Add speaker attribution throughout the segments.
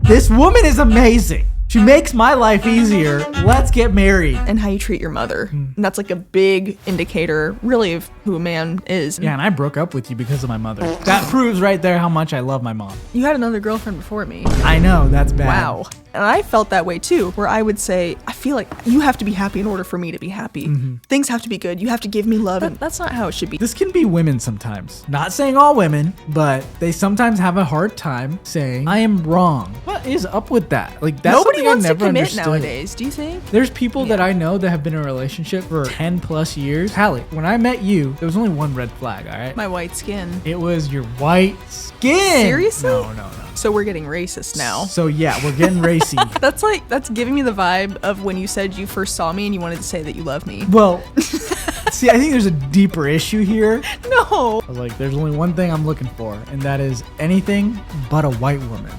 Speaker 1: This woman is amazing. She makes my life easier. Let's get married.
Speaker 2: And how you treat your mother. And that's like a big indicator, really, of who a man is.
Speaker 1: Yeah, and I broke up with you because of my mother. That proves right there how much I love my mom.
Speaker 2: You had another girlfriend before me.
Speaker 1: I know, that's bad.
Speaker 2: Wow. And I felt that way too, where I would say, I feel like you have to be happy in order for me to be happy. Things have to be good. You have to give me love. And that's not how it should be.
Speaker 1: This can be women sometimes. Not saying all women, but they sometimes have a hard time saying, I am wrong. What is up with that? Like, that's
Speaker 2: Nobody
Speaker 1: something I
Speaker 2: wants to
Speaker 1: never
Speaker 2: commit
Speaker 1: understood.
Speaker 2: nowadays, do you think?
Speaker 1: There's people that I know that have been in a relationship for 10 plus years. Hallie, when I met you, there was only one red flag, all right?
Speaker 2: My white skin.
Speaker 1: It was your white skin.
Speaker 2: Seriously?
Speaker 1: No.
Speaker 2: So we're getting racist now.
Speaker 1: So yeah, we're getting racy.
Speaker 2: That's giving me the vibe of when you said you first saw me and you wanted to say that you love me.
Speaker 1: Well, see, I think there's a deeper issue here.
Speaker 2: No.
Speaker 1: I was like, there's only one thing I'm looking for, and that is anything but a white woman.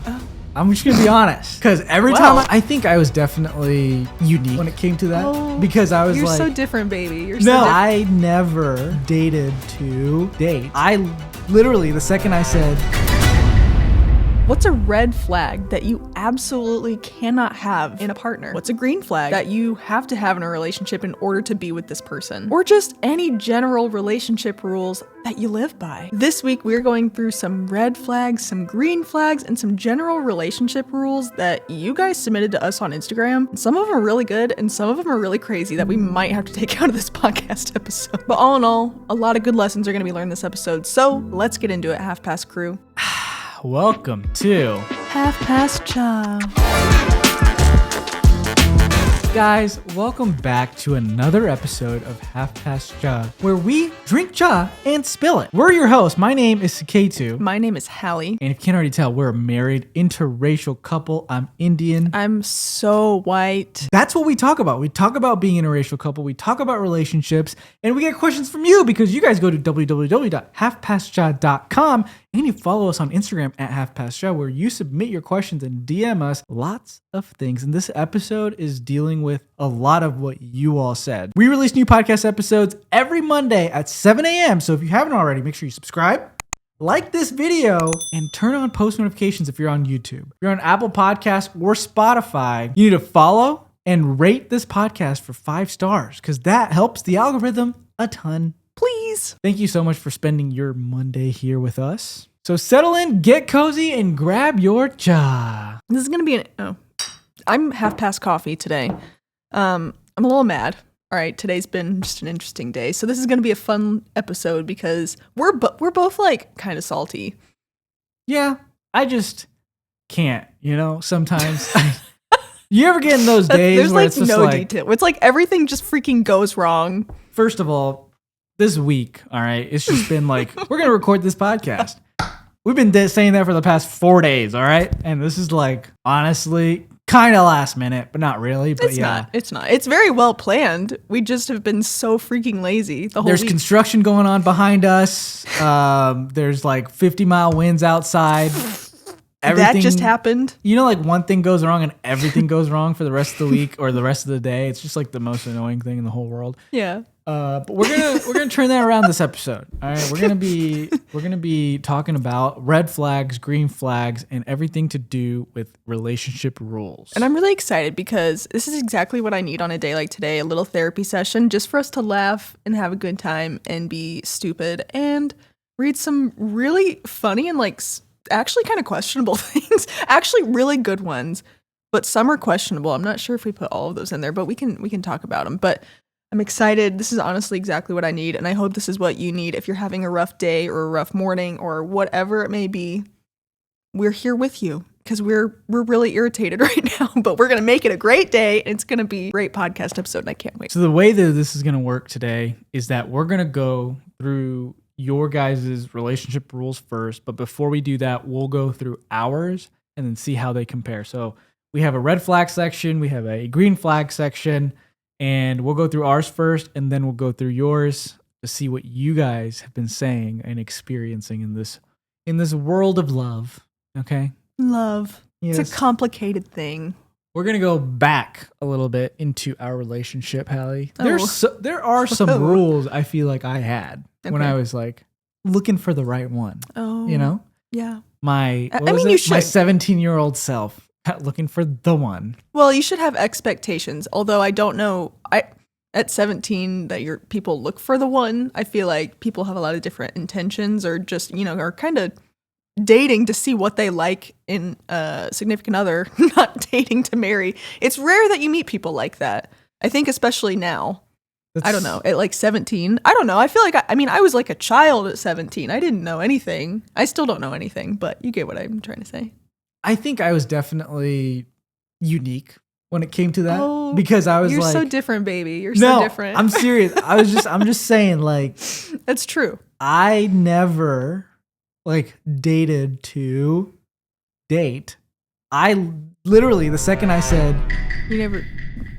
Speaker 1: I'm just gonna be honest, because every time I think I was definitely unique when it came to that, because I was
Speaker 2: You're
Speaker 1: like,
Speaker 2: so different, baby. You're so
Speaker 1: no,
Speaker 2: different.
Speaker 1: I never dated to date. I literally, the second I said,
Speaker 2: What's a red flag that you absolutely cannot have in a partner? What's a green flag that you have to have in a relationship in order to be with this person? Or just any general relationship rules that you live by? This week, we're going through some red flags, some green flags, and some general relationship rules that you guys submitted to us on Instagram. Some of them are really good, and some of them are really crazy that we might have to take out of this podcast episode. But all in all, a lot of good lessons are going to be learned this episode. So let's get into it, Half Past Crew.
Speaker 1: welcome to
Speaker 2: Half Past Cha.
Speaker 1: Guys, welcome back to another episode of Half Past Cha, where we drink cha and spill it. We're your hosts. My name is Saketu.
Speaker 2: My name is Hallie.
Speaker 1: And if you can't already tell, we're a married interracial couple. I'm Indian.
Speaker 2: I'm so white.
Speaker 1: That's what we talk about. We talk about being an interracial couple. We talk about relationships. And we get questions from you because you guys go to www.halfpastcha.com and you follow us on Instagram at halfpastcha, where you submit your questions and DM us lots of things. And this episode is dealing with a lot of what you all said. We release new podcast episodes every Monday at 7 a.m. So if you haven't already, make sure you subscribe, like this video, and turn on post notifications if you're on YouTube. If you're on Apple Podcasts or Spotify, you need to follow and rate this podcast for 5 stars because that helps the algorithm a ton.
Speaker 2: Please.
Speaker 1: Thank you so much for spending your Monday here with us. So settle in, get cozy, and grab your cha.
Speaker 2: This is going to be I'm half past coffee today. I'm a little mad. All right, today's been just an interesting day. So this is going to be a fun episode because we're both like kind of salty.
Speaker 1: Yeah, I just can't, sometimes. You ever get in those days
Speaker 2: There's
Speaker 1: where
Speaker 2: like
Speaker 1: it's just
Speaker 2: no
Speaker 1: like,
Speaker 2: detail. It's like everything just freaking goes wrong.
Speaker 1: First of all, this week, all right, it's just been like, we're going to record this podcast. We've been saying that for the past 4 days, all right? And this is like, honestly, kind of last minute, but not really. But
Speaker 2: It's not. It's very well planned. We just have been so freaking lazy the whole
Speaker 1: There's
Speaker 2: week.
Speaker 1: construction going on behind us. There's like 50-mile winds outside.
Speaker 2: That just happened.
Speaker 1: Like one thing goes wrong and everything goes wrong for the rest of the week or the rest of the day. It's just like the most annoying thing in the whole world.
Speaker 2: Yeah.
Speaker 1: But we're gonna turn that around this episode. All right, we're gonna be talking about red flags, green flags, and everything to do with relationship rules.
Speaker 2: And I'm really excited because this is exactly what I need on a day like today, a little therapy session just for us to laugh and have a good time and be stupid and read some really funny and like actually kind of questionable things, actually really good ones, but some are questionable. I'm not sure if we put all of those in there, but we can talk about them. But I'm excited. This is honestly exactly what I need, and I hope this is what you need if you're having a rough day or a rough morning or whatever it may be. We're here with you because we're really irritated right now, but we're going to make it a great day, and it's going to be a great podcast episode, and I can't wait.
Speaker 1: So the way that this is going to work today is that we're going to go through your guys' relationship rules first, but before we do that, we'll go through ours and then see how they compare. So we have a red flag section, we have a green flag section, and we'll go through ours first, and then we'll go through yours to see what you guys have been saying and experiencing in this world of love. Okay?
Speaker 2: Love.
Speaker 1: Yes.
Speaker 2: It's a complicated thing.
Speaker 1: We're gonna go back a little bit into our relationship, Hallie. There are some
Speaker 2: Oh.
Speaker 1: rules I feel like I had when
Speaker 2: Okay.
Speaker 1: I was like looking for the right one.
Speaker 2: Oh.
Speaker 1: You know,
Speaker 2: Yeah.
Speaker 1: my
Speaker 2: I mean, you
Speaker 1: my
Speaker 2: should.
Speaker 1: 17-year-old self Looking for the one.
Speaker 2: Well, you should have expectations. Although I don't know, at 17 that your people look for the one. I feel like people have a lot of different intentions, or just are kind of dating to see what they like in a significant other, not dating to marry. It's rare that you meet people like that. I think especially now. I don't know, at like 17. I don't know. I feel like I was like a child at 17. I didn't know anything. I still don't know anything, but you get what I'm trying to say.
Speaker 1: I think I was definitely unique when it came to that, because I was
Speaker 2: you're
Speaker 1: like,
Speaker 2: so different, baby. You're so different.
Speaker 1: I'm serious. I'm just saying, like,
Speaker 2: that's true.
Speaker 1: I never like dated to date. I literally, the second I said,
Speaker 2: you never,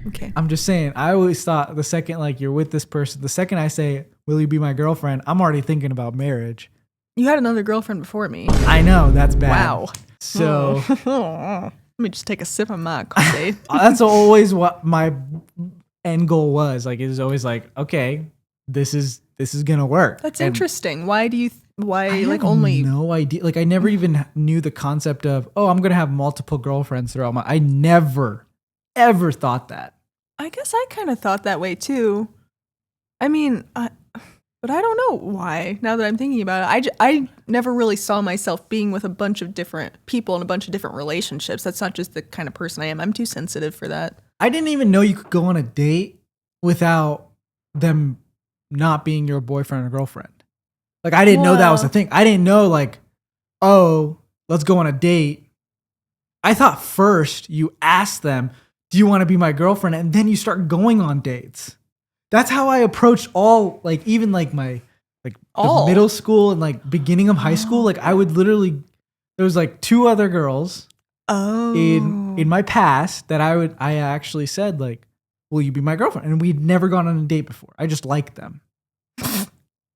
Speaker 2: okay.
Speaker 1: I'm just saying, I always thought the second like you're with this person, the second I say, will you be my girlfriend? I'm already thinking about marriage.
Speaker 2: You had another girlfriend before me.
Speaker 1: I know, that's bad.
Speaker 2: Wow.
Speaker 1: So
Speaker 2: let me just take a sip of my coffee.
Speaker 1: That's always what my end goal was. Like, it was always like, okay, this is gonna work.
Speaker 2: That's
Speaker 1: and
Speaker 2: interesting. Why do you? Why
Speaker 1: I
Speaker 2: like
Speaker 1: have
Speaker 2: only?
Speaker 1: No idea. Like, I never even knew the concept of, oh, I'm gonna have multiple girlfriends throughout my. I never ever thought that.
Speaker 2: I guess I kind of thought that way too. I mean, but I don't know why. Now that I'm thinking about it, I never really saw myself being with a bunch of different people in a bunch of different relationships. That's not just the kind of person I am. I'm too sensitive for that.
Speaker 1: I didn't even know you could go on a date without them not being your boyfriend or girlfriend. Like, I didn't know that was a thing. I didn't know, like, oh, let's go on a date. I thought first you ask them, do you want to be my girlfriend? And then you start going on dates. That's how I approached all, like, even like my, like, the middle school and like beginning of high school. Like, I would literally, there was like 2 other girls in my past that I actually said, like, will you be my girlfriend? And we'd never gone on a date before. I just liked them.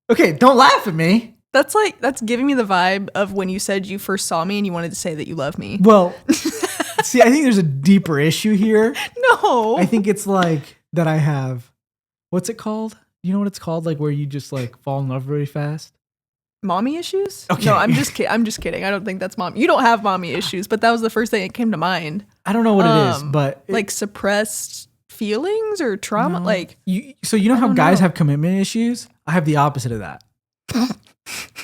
Speaker 1: Okay, don't laugh at me.
Speaker 2: That's giving me the vibe of when you said you first saw me and you wanted to say that you love me.
Speaker 1: Well, see, I think there's a deeper issue here.
Speaker 2: No.
Speaker 1: I think it's like that I have, what's it called? You know what it's called? Like, where you just like fall in love really fast?
Speaker 2: Mommy issues?
Speaker 1: Okay.
Speaker 2: No, I'm just kidding. I'm just kidding. I don't think that's mom. You don't have mommy issues, but that was the first thing that came to mind.
Speaker 1: I don't know what it is, but
Speaker 2: like suppressed feelings or trauma.
Speaker 1: No.
Speaker 2: Like,
Speaker 1: so you know how guys have commitment issues? I have the opposite of that.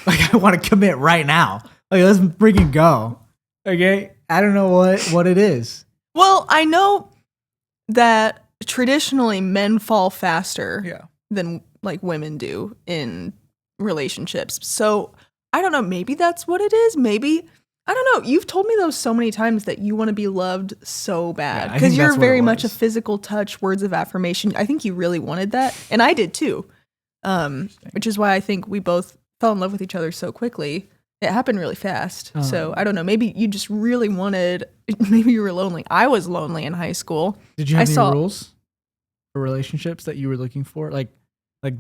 Speaker 1: Like, I want to commit right now. Like, let's freaking go. Okay, I don't know what it is.
Speaker 2: Well, I know that traditionally men fall faster than like women do in relationships. So I don't know. Maybe that's what it is. Maybe, I don't know. You've told me those so many times that you want to be loved so bad because you're very much a physical touch, words of affirmation. I think you really wanted that, and I did too. Which is why I think we both fell in love with each other so quickly. It happened really fast. So I don't know. Maybe you just really wanted. Maybe you were lonely. I was lonely in high school.
Speaker 1: Did you have any rules for relationships that you were looking for? Like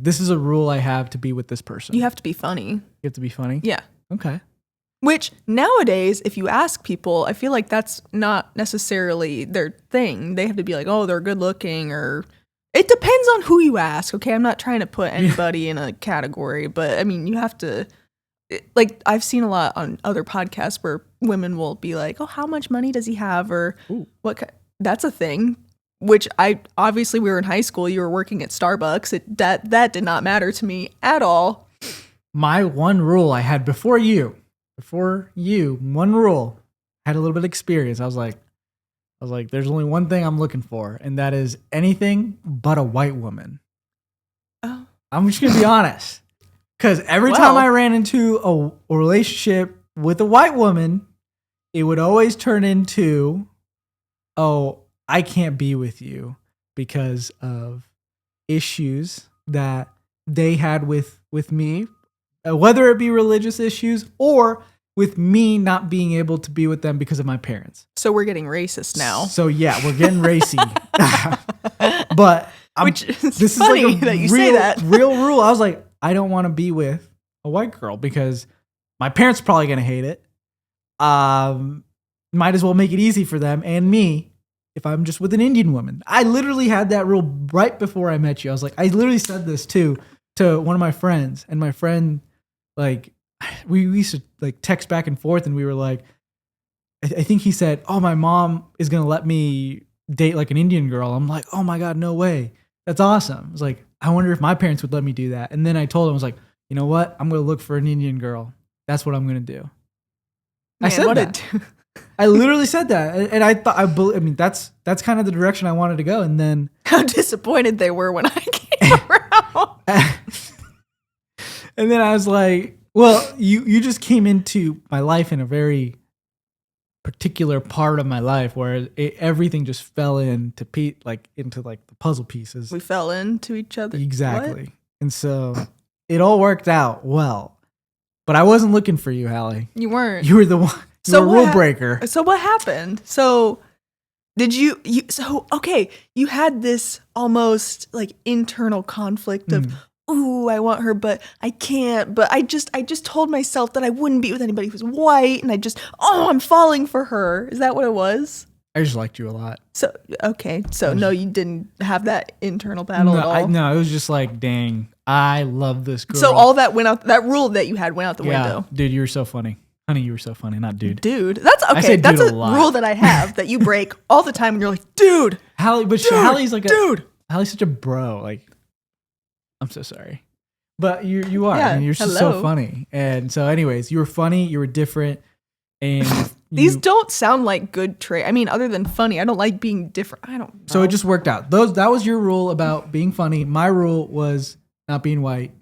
Speaker 1: this is a rule I have to be with this person.
Speaker 2: You have to be funny.
Speaker 1: You have to be funny?
Speaker 2: Yeah.
Speaker 1: Okay.
Speaker 2: Which nowadays, if you ask people, I feel like that's not necessarily their thing. They have to be like, oh, they're good looking, or it depends on who you ask. Okay. I'm not trying to put anybody in a category, but I mean, you have to, like, I've seen a lot on other podcasts where women will be like, oh, how much money does he have? Or that's a thing. Which obviously we were in high school, you were working at Starbucks. That did not matter to me at all.
Speaker 1: My one rule I had before you, one rule, I had a little bit of experience. I was like, there's only one thing I'm looking for, and that is anything but a white woman.
Speaker 2: Oh. I'm
Speaker 1: just going to be honest. Because every time I ran into a relationship with a white woman, it would always turn into, oh, I can't be with you because of issues that they had with me, whether it be religious issues or with me not being able to be with them because of my parents.
Speaker 2: So we're getting racist now.
Speaker 1: So yeah, we're getting racy. But
Speaker 2: this is funny like that you say that.
Speaker 1: Real rule. I was like, I don't want to be with a white girl because my parents are probably going to hate it. Might as well make it easy for them and me if I'm just with an Indian woman. I literally had that rule right before I met you. I was like, I literally said this to one of my friends, and my friend, like, we used to like text back and forth, and we were like, I think he said, "Oh, my mom is gonna let me date like an Indian girl." I'm like, "Oh my god, no way! That's awesome." I was like, "I wonder if my parents would let me do that." And then I told him, I was like, "You know what? I'm gonna look for an Indian girl. That's what I'm gonna do." I said that. I literally said that, and I thought I mean that's kind of the direction I wanted to go. And then
Speaker 2: how disappointed they were when I came around.
Speaker 1: And then I was like, "Well, you just came into my life in a very particular part of my life where everything just fell into into the puzzle pieces.
Speaker 2: We fell into each other.
Speaker 1: Exactly,
Speaker 2: What?
Speaker 1: and so it all worked out well. But I wasn't looking for you, Hallie.
Speaker 2: You weren't.
Speaker 1: You were the one. So rule breaker.
Speaker 2: So what happened? So did you okay, you had this almost like internal conflict of, ooh, I want her, but I can't. But I just told myself that I wouldn't be with anybody who's white, and I'm falling for her. Is that what it was?
Speaker 1: I just liked you a lot.
Speaker 2: So okay. So no, you didn't have that internal battle at all.
Speaker 1: No, it was just like, dang, I love this girl.
Speaker 2: So all that went out, that rule that you had went out the window.
Speaker 1: Dude, you were so funny. Honey, you were so funny, not dude.
Speaker 2: Dude, that's okay. That's a rule that I have that you break all the time, and you're like, dude.
Speaker 1: Hallie's like
Speaker 2: dude.
Speaker 1: Hallie's such a bro. Like, I'm so sorry, but you are.
Speaker 2: Yeah,
Speaker 1: and you're just so funny. And so, anyways, you were funny. You were different. And
Speaker 2: these don't sound like good traits. I mean, other than funny, I don't like being different. I don't know.
Speaker 1: So it just worked out. That was your rule about being funny. My rule was not being white.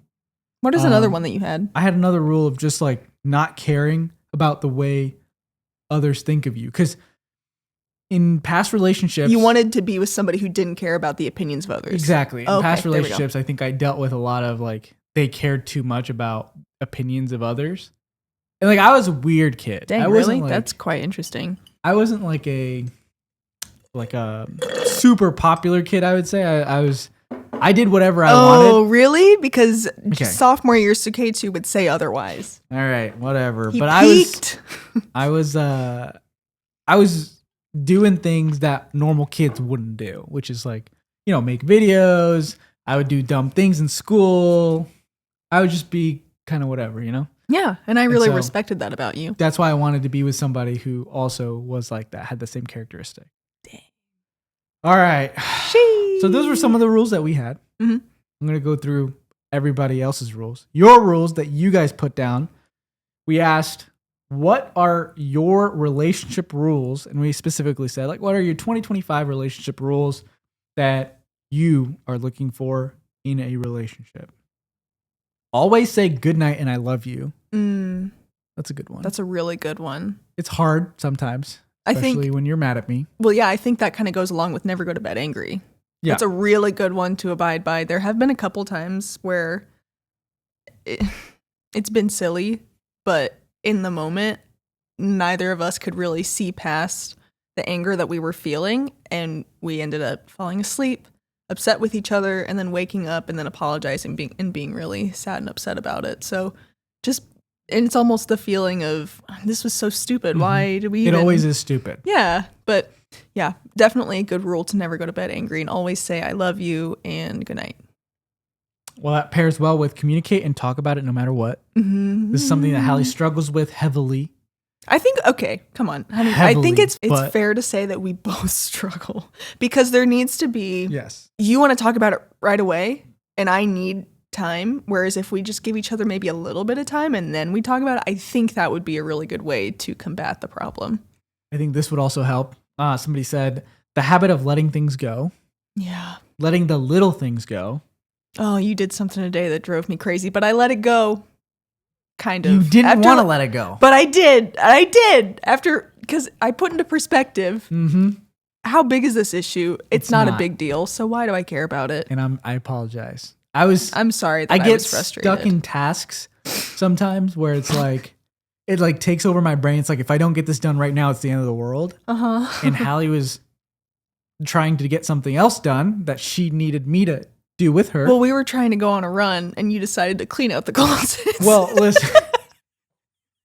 Speaker 2: What is another one that you had?
Speaker 1: I had another rule of just like not caring about the way others think of you. Because in past relationships,
Speaker 2: you wanted to be with somebody who didn't care about the opinions of others.
Speaker 1: Exactly. In past relationships, I think I dealt with a lot of like, they cared too much about opinions of others. And like, I was a weird kid.
Speaker 2: Dang, really? That's quite interesting.
Speaker 1: I wasn't like a super popular kid, I would say. I did whatever I wanted.
Speaker 2: Oh, really? Because sophomore year, Suketsu would say otherwise.
Speaker 1: All right, whatever.
Speaker 2: He peaked.
Speaker 1: I was doing things that normal kids wouldn't do, which is like, make videos. I would do dumb things in school. I would just be kind of whatever,
Speaker 2: Yeah, and I really respected that about you.
Speaker 1: That's why I wanted to be with somebody who also was like that, had the same characteristic.
Speaker 2: Dang.
Speaker 1: All right. So those were some of the rules that we had. Mm-hmm. I'm going to go through everybody else's rules. Your rules that you guys put down. We asked, what are your relationship rules? And we specifically said, like, what are your 2025 relationship rules that you are looking for in a relationship? Always say good night and I love you. That's a good one.
Speaker 2: That's a really good one.
Speaker 1: It's hard sometimes, especially when you're mad at me.
Speaker 2: Well, yeah, I think that kind of goes along with never go to bed angry. Yeah. That's a really good one to abide by. There have been a couple times where it's been silly, but in the moment, neither of us could really see past the anger that we were feeling, and we ended up falling asleep, upset with each other, and then waking up and then apologizing and being really sad and upset about it. So and it's almost the feeling of, this was so stupid. Mm-hmm. Why did we even...
Speaker 1: It always is stupid.
Speaker 2: Yeah, but yeah, definitely a good rule to never go to bed angry and always say I love you and good night.
Speaker 1: Well, that pairs well with communicate and talk about it no matter what. Mm-hmm. This is something that Hallie struggles with heavily.
Speaker 2: I think, okay, come on. Honey, heavily, I think it's fair to say that we both struggle because there needs to be,
Speaker 1: yes,
Speaker 2: you want to talk about it right away and I need time. Whereas if we just give each other maybe a little bit of time and then we talk about it, I think that would be a really good way to combat the problem.
Speaker 1: I think this would also help. Somebody said the habit of letting things go.
Speaker 2: Yeah. Letting
Speaker 1: the little things go.
Speaker 2: Oh, you did something today that drove me crazy, but I let it go. Kind of.
Speaker 1: You didn't want to let it go.
Speaker 2: But I did. Because I put into perspective, how big is this issue? It's not a big deal. So why do I care about it?
Speaker 1: And I apologize.
Speaker 2: I'm sorry that I was frustrated.
Speaker 1: Stuck in tasks sometimes where it's like, it like takes over my brain. It's like, if I don't get this done right now, it's the end of the world. And Hallie was trying to get something else done that she needed me to do with her.
Speaker 2: Well, we were trying to go on a run and you decided to clean out the closet.
Speaker 1: Well, listen,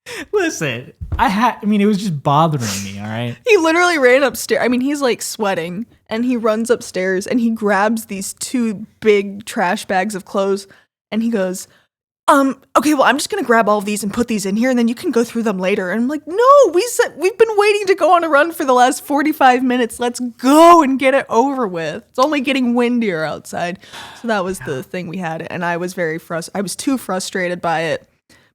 Speaker 1: it was just bothering me. All right.
Speaker 2: He literally ran upstairs. I mean, he's like sweating and he runs upstairs and he grabs these two big trash bags of clothes and he goes, okay, well, I'm just going to grab all of these and put these in here and then you can go through them later. And I'm like, no, we've been waiting to go on a run for the last 45 minutes. Let's go and get it over with. It's only getting windier outside. So that was the thing we had. And I was I was too frustrated by it.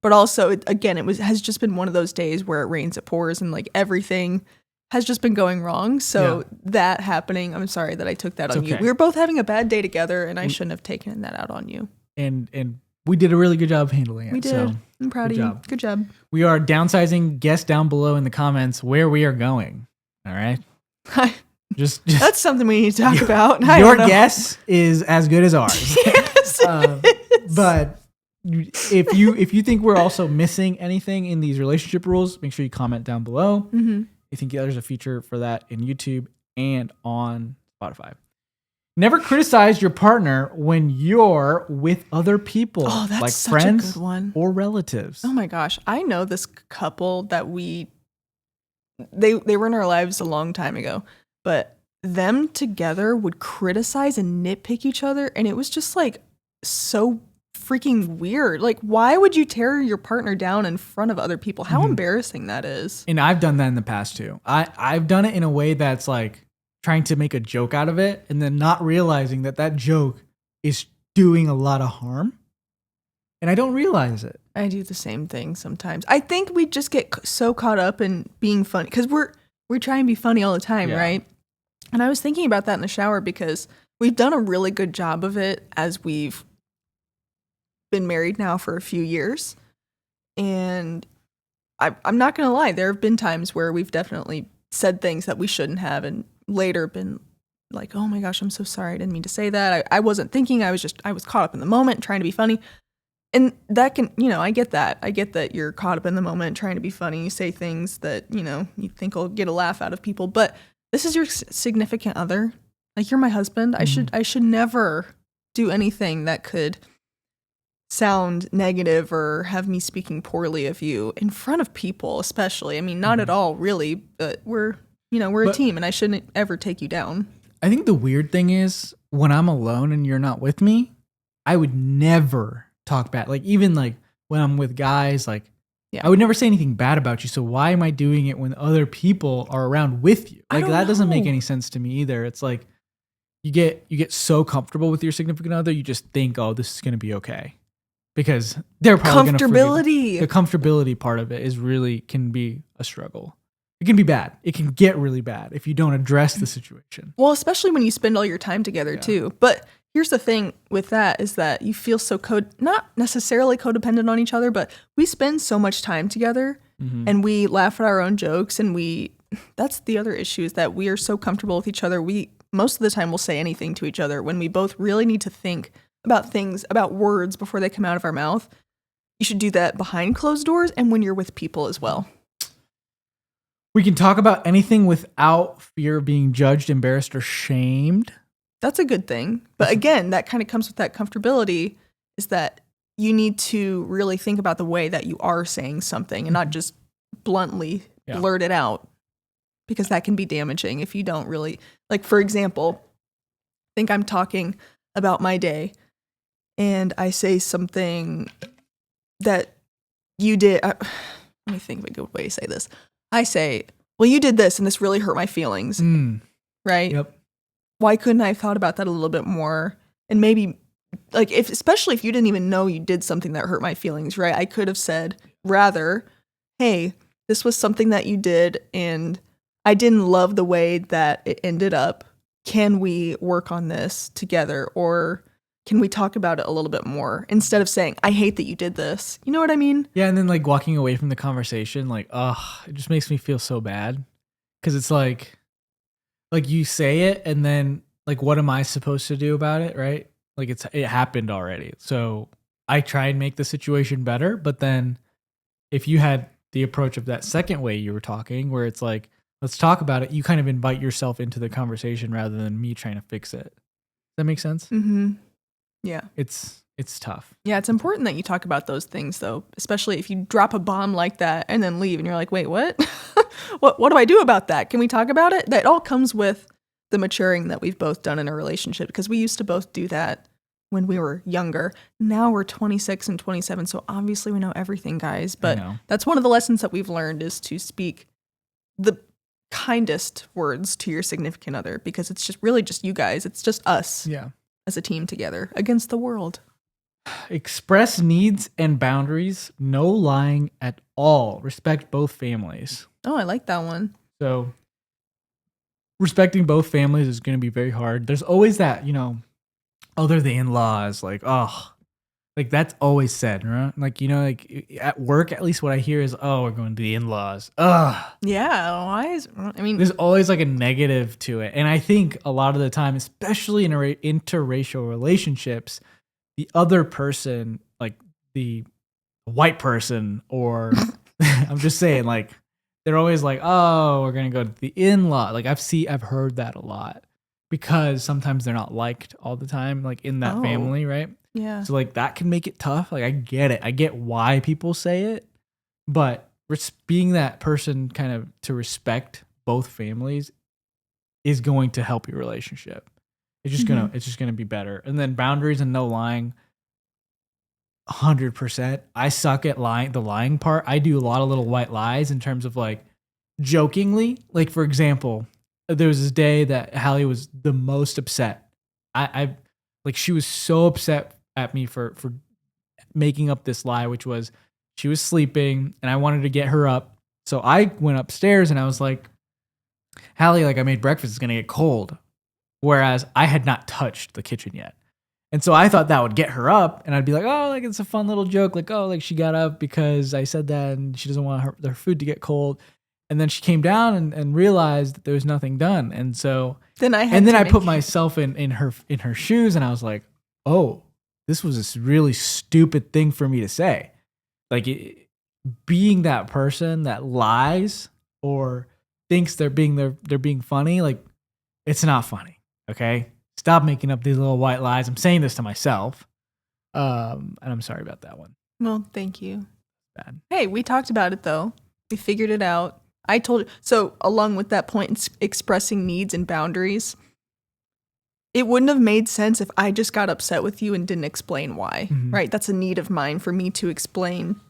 Speaker 2: But also, has just been one of those days where it rains, it pours, and like everything has just been going wrong. So that happening, I'm sorry that I took that on you. We were both having a bad day together and I shouldn't have taken that out on you.
Speaker 1: And we did a really good job of handling it.
Speaker 2: We did.
Speaker 1: So,
Speaker 2: I'm proud of you. Good job.
Speaker 1: We are downsizing. Guess down below in the comments where we are going. All right. Just
Speaker 2: that's something we need to talk about.
Speaker 1: Your guess is as good as ours.
Speaker 2: Yes,
Speaker 1: but if you think we're also missing anything in these relationship rules, make sure you comment down below.
Speaker 2: Mm-hmm.
Speaker 1: You think there's a feature for that in YouTube and on Spotify. Never criticize your partner when you're with other people,
Speaker 2: that's
Speaker 1: like
Speaker 2: such
Speaker 1: friends
Speaker 2: a good one.
Speaker 1: or relatives.
Speaker 2: Oh my gosh. I know this couple that they were in our lives a long time ago, but them together would criticize and nitpick each other. And it was just like so freaking weird. Like, why would you tear your partner down in front of other people? How embarrassing that is.
Speaker 1: And I've done that in the past too. I've done it in a way that's like trying to make a joke out of it and then not realizing that joke is doing a lot of harm. And I don't realize it.
Speaker 2: I do the same thing sometimes. I think we just get so caught up in being funny because we try and be funny all the time, right? And I was thinking about that in the shower because we've done a really good job of it as we've been married now for a few years. And I'm not going to lie. There have been times where we've definitely said things that we shouldn't have and later been like, oh my gosh, I'm so sorry. I didn't mean to say that. I wasn't thinking. I was caught up in the moment trying to be funny. And that can, I get that. I get that you're caught up in the moment trying to be funny. You say things that, you think will get a laugh out of people. But this is your significant other. Like, you're my husband. I should never do anything that could sound negative or have me speaking poorly of you in front of people, especially. I mean, not at all, really. But we're a team, and I shouldn't ever take you down.
Speaker 1: I think the weird thing is when I'm alone and you're not with me, I would never talk bad. Like, even like when I'm with guys, like I would never say anything bad about you. So why am I doing it when other people are around with you? Like, that doesn't make any sense to me either. It's like you get so comfortable with your significant other, you just think, oh, this is going to be okay. Because they're probably going to
Speaker 2: comfortability.
Speaker 1: The comfortability part of it can be a struggle. It can be bad. It can get really bad if you don't address the situation.
Speaker 2: Well, especially when you spend all your time together too. But here's the thing with that is that you feel so not necessarily codependent on each other, but we spend so much time together and we laugh at our own jokes and that's the other issue is that we are so comfortable with each other. We most of the time will say anything to each other when we both really need to think about words before they come out of our mouth. You should do that behind closed doors and when you're with people as well.
Speaker 1: We can talk about anything without fear of being judged, embarrassed, or shamed.
Speaker 2: That's a good thing. But again, that kind of comes with that comfortability is that you need to really think about the way that you are saying something and not just bluntly blurt it out because that can be damaging if you don't really, like, for example, I think I'm talking about my day and I say something that you did. Let me think of a good way to say this. I say, well, you did this and this really hurt my feelings, right?
Speaker 1: Yep.
Speaker 2: Why couldn't I have thought about that a little bit more? And maybe, like, especially if you didn't even know you did something that hurt my feelings, right? I could have said, rather, hey, this was something that you did and I didn't love the way that it ended up. Can we work on this together? Or can we talk about it a little bit more instead of saying, I hate that you did this. You know what I mean?
Speaker 1: Yeah. And then like walking away from the conversation, like, it just makes me feel so bad. Cause it's like you say it and then like, what am I supposed to do about it? Right. Like it happened already. So I try and make the situation better. But then if you had the approach of that second way you were talking, where it's like, let's talk about it. You kind of invite yourself into the conversation rather than me trying to fix it. Does that make sense?
Speaker 2: Mm-hmm. Yeah.
Speaker 1: It's tough.
Speaker 2: Yeah, it's important that you talk about those things, though, especially if you drop a bomb like that and then leave and you're like, wait, what? What do I do about that? Can we talk about it? That all comes with the maturing that we've both done in a relationship because we used to both do that when we were younger. Now we're 26 and 27, so obviously we know everything, guys. But that's one of the lessons that we've learned, is to speak the kindest words to your significant other, because it's just really just you guys. It's just us as a team together against the world.
Speaker 1: Express needs and boundaries. No lying at all. Respect both families.
Speaker 2: Oh, I like that one.
Speaker 1: So respecting both families is going to be very hard. There's always that, they're the in-laws, like, oh, like that's always said, right? Like, like at work, at least what I hear is, oh, we're going to the in-laws. Ugh.
Speaker 2: Yeah. Why
Speaker 1: there's always like a negative to it. And I think a lot of the time, especially in interracial relationships, the other person, like the white person, or I'm just saying, like, they're always like, oh, we're going to go to the in-law. Like I've heard that a lot, because sometimes they're not liked all the time, like in that family, right?
Speaker 2: Yeah.
Speaker 1: So like that can make it tough. Like I get it. I get why people say it, but being that person kind of to respect both families is going to help your relationship. It's just gonna be better. And then boundaries and no lying. 100%. I suck at lying. The lying part. I do a lot of little white lies in terms of like jokingly. Like for example, there was this day that Hallie was the most upset. I like she was so upset at me for making up this lie, which was she was sleeping and I wanted to get her up. So I went upstairs and I was like, Hallie, like I made breakfast, it's gonna get cold. Whereas I had not touched the kitchen yet. And so I thought that would get her up, and I'd be like, oh, like it's a fun little joke. Like, oh, like she got up because I said that and she doesn't want her food to get cold. And then she came down and realized that there was nothing done. And so then I put myself in her shoes, and I was like, oh, this was this really stupid thing for me to say. Like being that person that lies or thinks they're being funny, like it's not funny. Okay? Stop making up these little white lies. I'm saying this to myself. And I'm sorry about that one.
Speaker 2: Well, thank you.
Speaker 1: Bad.
Speaker 2: Hey, we talked about it though. We figured it out. I told you. So along with that point, expressing needs and boundaries, it wouldn't have made sense if I just got upset with you and didn't explain why, right? That's a need of mine, for me to explain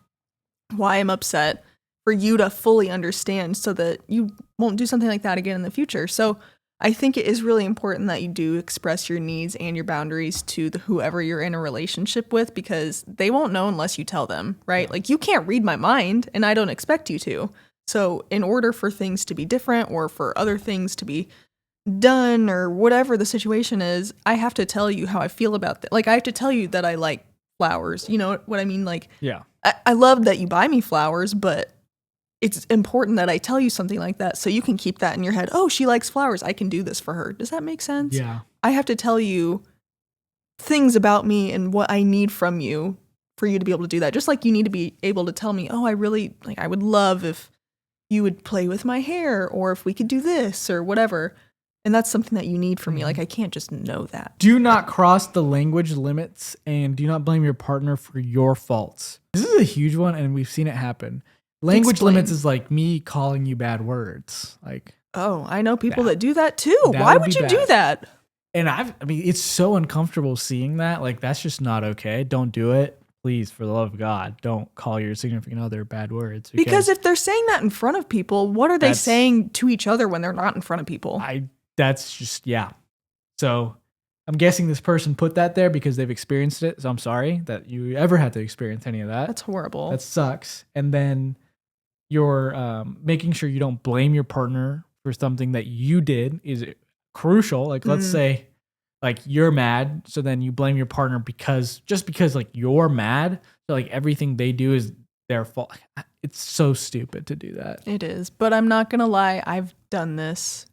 Speaker 2: why I'm upset, for you to fully understand so that you won't do something like that again in the future. So I think it is really important that you do express your needs and your boundaries to whoever you're in a relationship with, because they won't know unless you tell them, right? Like you can't read my mind and I don't expect you to. So in order for things to be different, or for other things to be done, or whatever the situation is, I have to tell you how I feel about that. Like I have to tell you that I like flowers. You know what I mean? Like,
Speaker 1: yeah,
Speaker 2: I love that you buy me flowers, but it's important that I tell you something like that so you can keep that in your head. Oh, she likes flowers. I can do this for her. Does that make sense?
Speaker 1: Yeah.
Speaker 2: I have to tell you things about me and what I need from you for you to be able to do that. Just like you need to be able to tell me, oh, I would love if you would play with my hair, or if we could do this or whatever. And that's something that you need from me. Like I can't just know that.
Speaker 1: Do not cross the language limits, and do not blame your partner for your faults. This is a huge one, and we've seen it happen. Language limits is like me calling you bad words. Like,
Speaker 2: oh, I know people that do that too. Why would you do that?
Speaker 1: And it's so uncomfortable seeing that. Like, that's just not okay. Don't do it. Please, for the love of God, don't call your significant other bad words.
Speaker 2: Because if they're saying that in front of people, what are they saying to each other when they're not in front of people?
Speaker 1: That's just, yeah. So I'm guessing this person put that there because they've experienced it. So I'm sorry that you ever had to experience any of that.
Speaker 2: That's horrible.
Speaker 1: That sucks. And then you're making sure you don't blame your partner for something that you did is crucial. Like, let's say like you're mad, so then you blame your partner because like you're mad, so like everything they do is their fault. It's so stupid to do that.
Speaker 2: It is, but I'm not gonna lie, I've done this.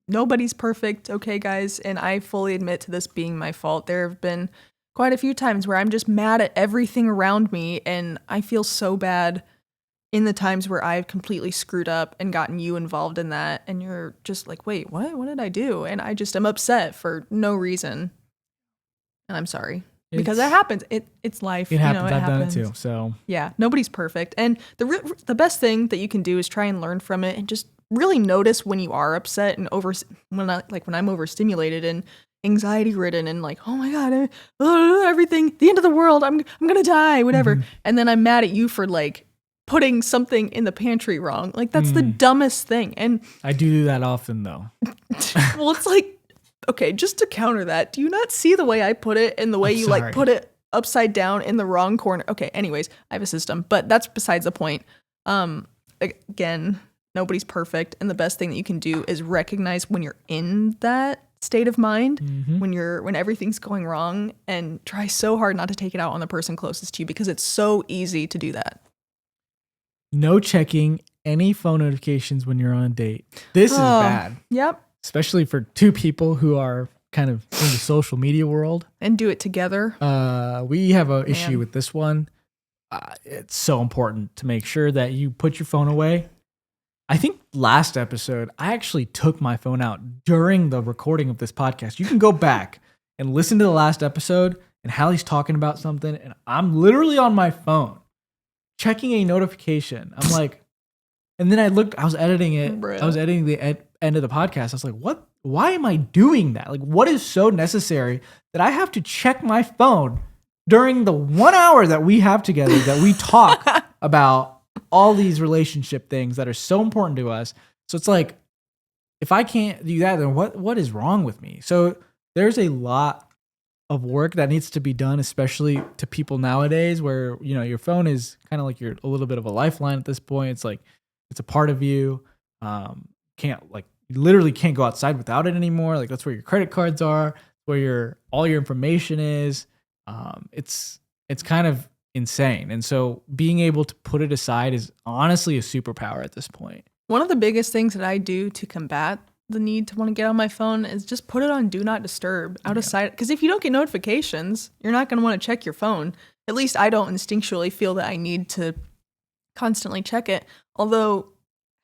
Speaker 2: Nobody's perfect, okay, guys, and I fully admit to this being my fault. There have been quite a few times where I'm just mad at everything around me, and I feel so bad in the times where I've completely screwed up and gotten you involved in that, and you're just like, wait, what did I do? And I just am upset for no reason, and I'm sorry. Because that happens. It's life.
Speaker 1: It happens. I've done it too. So
Speaker 2: yeah, nobody's perfect. And the best thing that you can do is try and learn from it, and just really notice when you are upset and when I'm overstimulated, and anxiety ridden and like, oh my God, everything, the end of the world, I'm going to die, whatever.
Speaker 1: Mhm.
Speaker 2: And then I'm mad at you for like putting something in the pantry wrong. Like that's the dumbest thing. And
Speaker 1: I do that often though.
Speaker 2: well, it's like, okay, just to counter that, do you not see the way I put it and the way you
Speaker 1: sorry.
Speaker 2: like put it upside down in the wrong corner? Okay, anyways, I have a system, but that's besides the point. Again, nobody's perfect, and the best thing that you can do is recognize when you're in that state of mind, when everything's going wrong, and try so hard not to take it out on the person closest to you because it's so easy to do that.
Speaker 1: No checking any phone notifications when you're on a date. This is bad.
Speaker 2: Yep.
Speaker 1: Especially for two people who are kind of in the social media world.
Speaker 2: And do it together.
Speaker 1: We have an issue with this one. It's so important to make sure that you put your phone away. I think last episode, I actually took my phone out during the recording of this podcast. You can go back and listen to the last episode, and Hallie's talking about something, and I'm literally on my phone checking a notification. I'm like, and then I was editing it.
Speaker 2: Bruh.
Speaker 1: I was editing the end of the podcast. I was like, what? Why am I doing that? Like, what is so necessary that I have to check my phone during the 1 hour that we have together, that we talk about all these relationship things that are so important to us? So it's like, if I can't do that, then what is wrong with me? So there's a lot of work that needs to be done, especially to people nowadays where, you know, your phone is kind of like you're a little bit of a lifeline at this point. It's like, it's a part of you. Can't like, you literally can't go outside without it anymore. Like that's where your credit cards are, where all your information is. It's kind of insane. And so being able to put it aside is honestly a superpower at this point.
Speaker 2: One of the biggest things that I do to combat the need to want to get on my phone is just put it on do not disturb out of sight. Because if you don't get notifications, you're not going to want to check your phone. At least I don't instinctually feel that I need to constantly check it. Although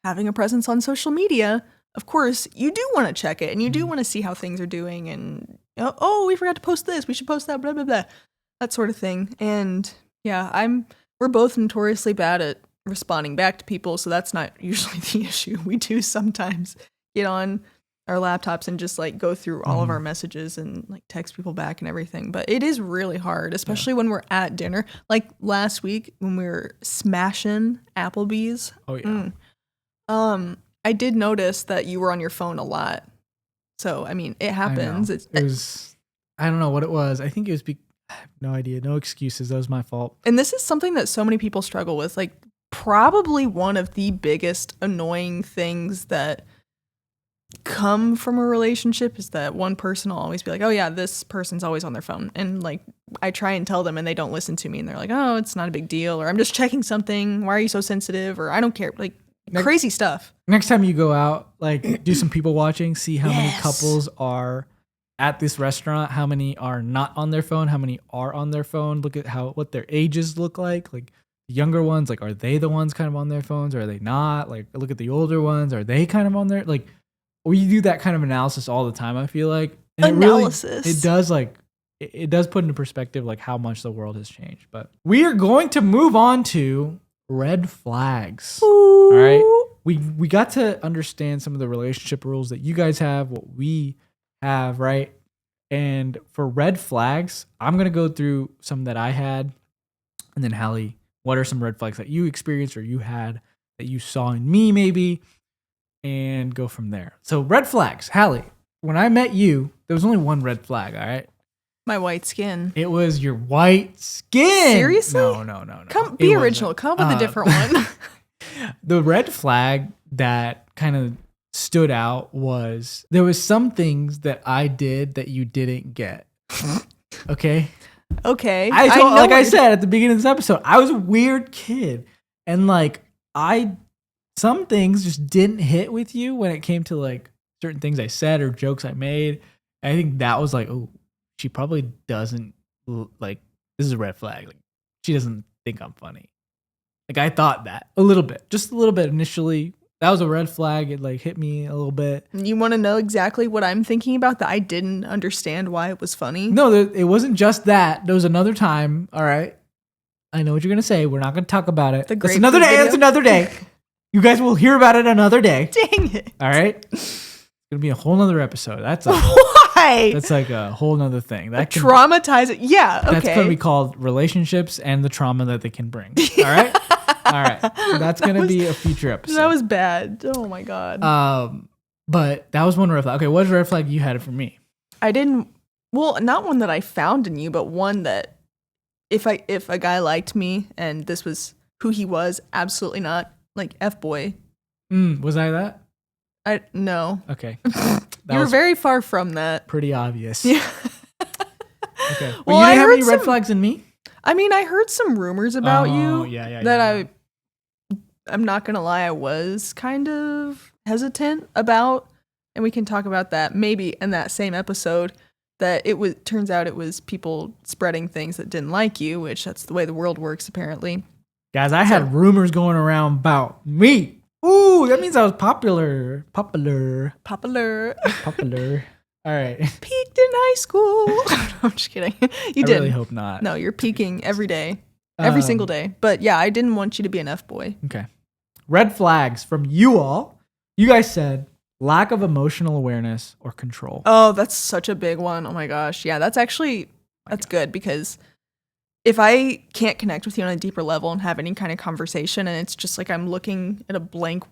Speaker 2: having a presence on social media, of course, you do want to check it and you do want to see how things are doing and, oh, we forgot to post this. We should post that, blah, blah, blah. That sort of thing. And yeah, we're both notoriously bad at responding back to people. So that's not usually the issue. We do sometimes get on our laptops and just like go through all of our messages and like text people back and everything. But it is really hard, especially when we're at dinner. Like last week when we were smashing Applebee's.
Speaker 1: Oh yeah.
Speaker 2: I did notice that you were on your phone a lot. So, I mean, it happens.
Speaker 1: It was, I don't know what it was. I think it was, I have no idea. No excuses. That was my fault.
Speaker 2: And this is something that so many people struggle with. Like, probably one of the biggest annoying things that come from a relationship is that one person will always be like, oh yeah, this person's always on their phone. And like, I try and tell them and they don't listen to me. And they're like, oh, it's not a big deal. Or I'm just checking something. Why are you so sensitive? Or I don't care. Like, crazy stuff.
Speaker 1: Next time you go out, like do some people watching, see how many couples are at this restaurant, how many are not on their phone, how many are on their phone. Look at what their ages look like. Like the younger ones, like are they the ones kind of on their phones or are they not? Like look at the older ones, are they kind of on their, like we do that kind of analysis all the time, I feel like. And
Speaker 2: analysis.
Speaker 1: It does like it does put into perspective like how much the world has changed. But we are going to move on to red flags.
Speaker 2: Ooh.
Speaker 1: All right. We got to understand some of the relationship rules that you guys have, what we have, right? And for red flags, I'm going to go through some that I had. And then Hallie, what are some red flags that you experienced or you had that you saw in me maybe? And go from there. So red flags. Hallie, when I met you, there was only one red flag, all right?
Speaker 2: My white skin.
Speaker 1: It was your white skin.
Speaker 2: Seriously?
Speaker 1: No.
Speaker 2: Be original. Come up with a different one.
Speaker 1: The red flag that kind of stood out was there was some things that I did that you didn't get. Okay?
Speaker 2: Okay.
Speaker 1: Like I said at the beginning of this episode, I was a weird kid. And like some things just didn't hit with you when it came to like certain things I said or jokes I made. And I think that was like, oh, she probably doesn't like, this is a red flag. Like she doesn't think I'm funny. Like I thought that just a little bit initially. That was a red flag. It like hit me a little bit.
Speaker 2: You want to know exactly what I'm thinking about that I didn't understand why it was funny?
Speaker 1: No, it wasn't just that. There was another time. All right. I know what you're going to say. We're not going to talk about it. That's another day. That's another day. You guys will hear about it another day.
Speaker 2: Dang it.
Speaker 1: All right. gonna be a whole nother episode. That's
Speaker 2: Why?
Speaker 1: that's like a whole nother thing. That can,
Speaker 2: Traumatizing. Yeah. Okay.
Speaker 1: that's gonna be called relationships and the trauma that they can bring. All right, all right. So that's gonna be a future episode.
Speaker 2: That was bad. Oh my god.
Speaker 1: But that was one red flag. Okay, what's red flag you had for me?
Speaker 2: I didn't. Well, not one that I found in you, but one that if a guy liked me and this was who he was, absolutely not. Like F-boy.
Speaker 1: Was I that?
Speaker 2: I no.
Speaker 1: Okay.
Speaker 2: You were very far from that.
Speaker 1: pretty obvious.
Speaker 2: Yeah.
Speaker 1: Okay.
Speaker 2: Well,
Speaker 1: you
Speaker 2: I
Speaker 1: didn't have
Speaker 2: heard
Speaker 1: any red
Speaker 2: some-
Speaker 1: flags in me?
Speaker 2: I mean, I heard some rumors about you
Speaker 1: Yeah,
Speaker 2: that I'm not gonna lie, I was kind of hesitant about, and we can talk about that maybe in that same episode. That it was turns out it was people spreading things that didn't like you, which that's the way the world works apparently.
Speaker 1: Guys, I had rumors going around about me. Ooh, that means I was popular. Popular. All right.
Speaker 2: Peaked in high school. I'm just kidding. You
Speaker 1: I
Speaker 2: did.
Speaker 1: really hope not.
Speaker 2: No, you're peaking every day, every single day. But yeah, I didn't want you to be an F-boy.
Speaker 1: Okay. Red flags from you all. You guys said lack of emotional awareness or control.
Speaker 2: Oh, that's such a big one. Oh my gosh. Yeah, that's good because if I can't connect with you on a deeper level and have any kind of conversation and it's just like I'm looking at a blank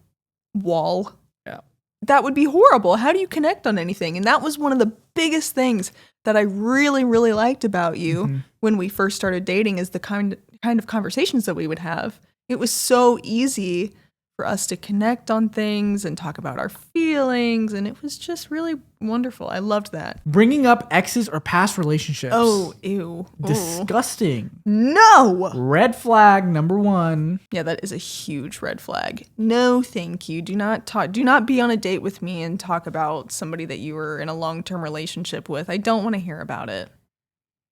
Speaker 2: wall,
Speaker 1: Yeah.
Speaker 2: that would be horrible. How do you connect on anything? And that was one of the biggest things that I really, really liked about you when we first started dating is the kind of conversations that we would have. It was so easy for us to connect on things and talk about our feelings, and it was just really wonderful. I loved that.
Speaker 1: Bringing up exes or past relationships.
Speaker 2: Oh, ew.
Speaker 1: Disgusting.
Speaker 2: No.
Speaker 1: Red flag number 1.
Speaker 2: Yeah, that is a huge red flag. No, thank you. Do not be on a date with me and talk about somebody that you were in a long-term relationship with. I don't want to hear about it.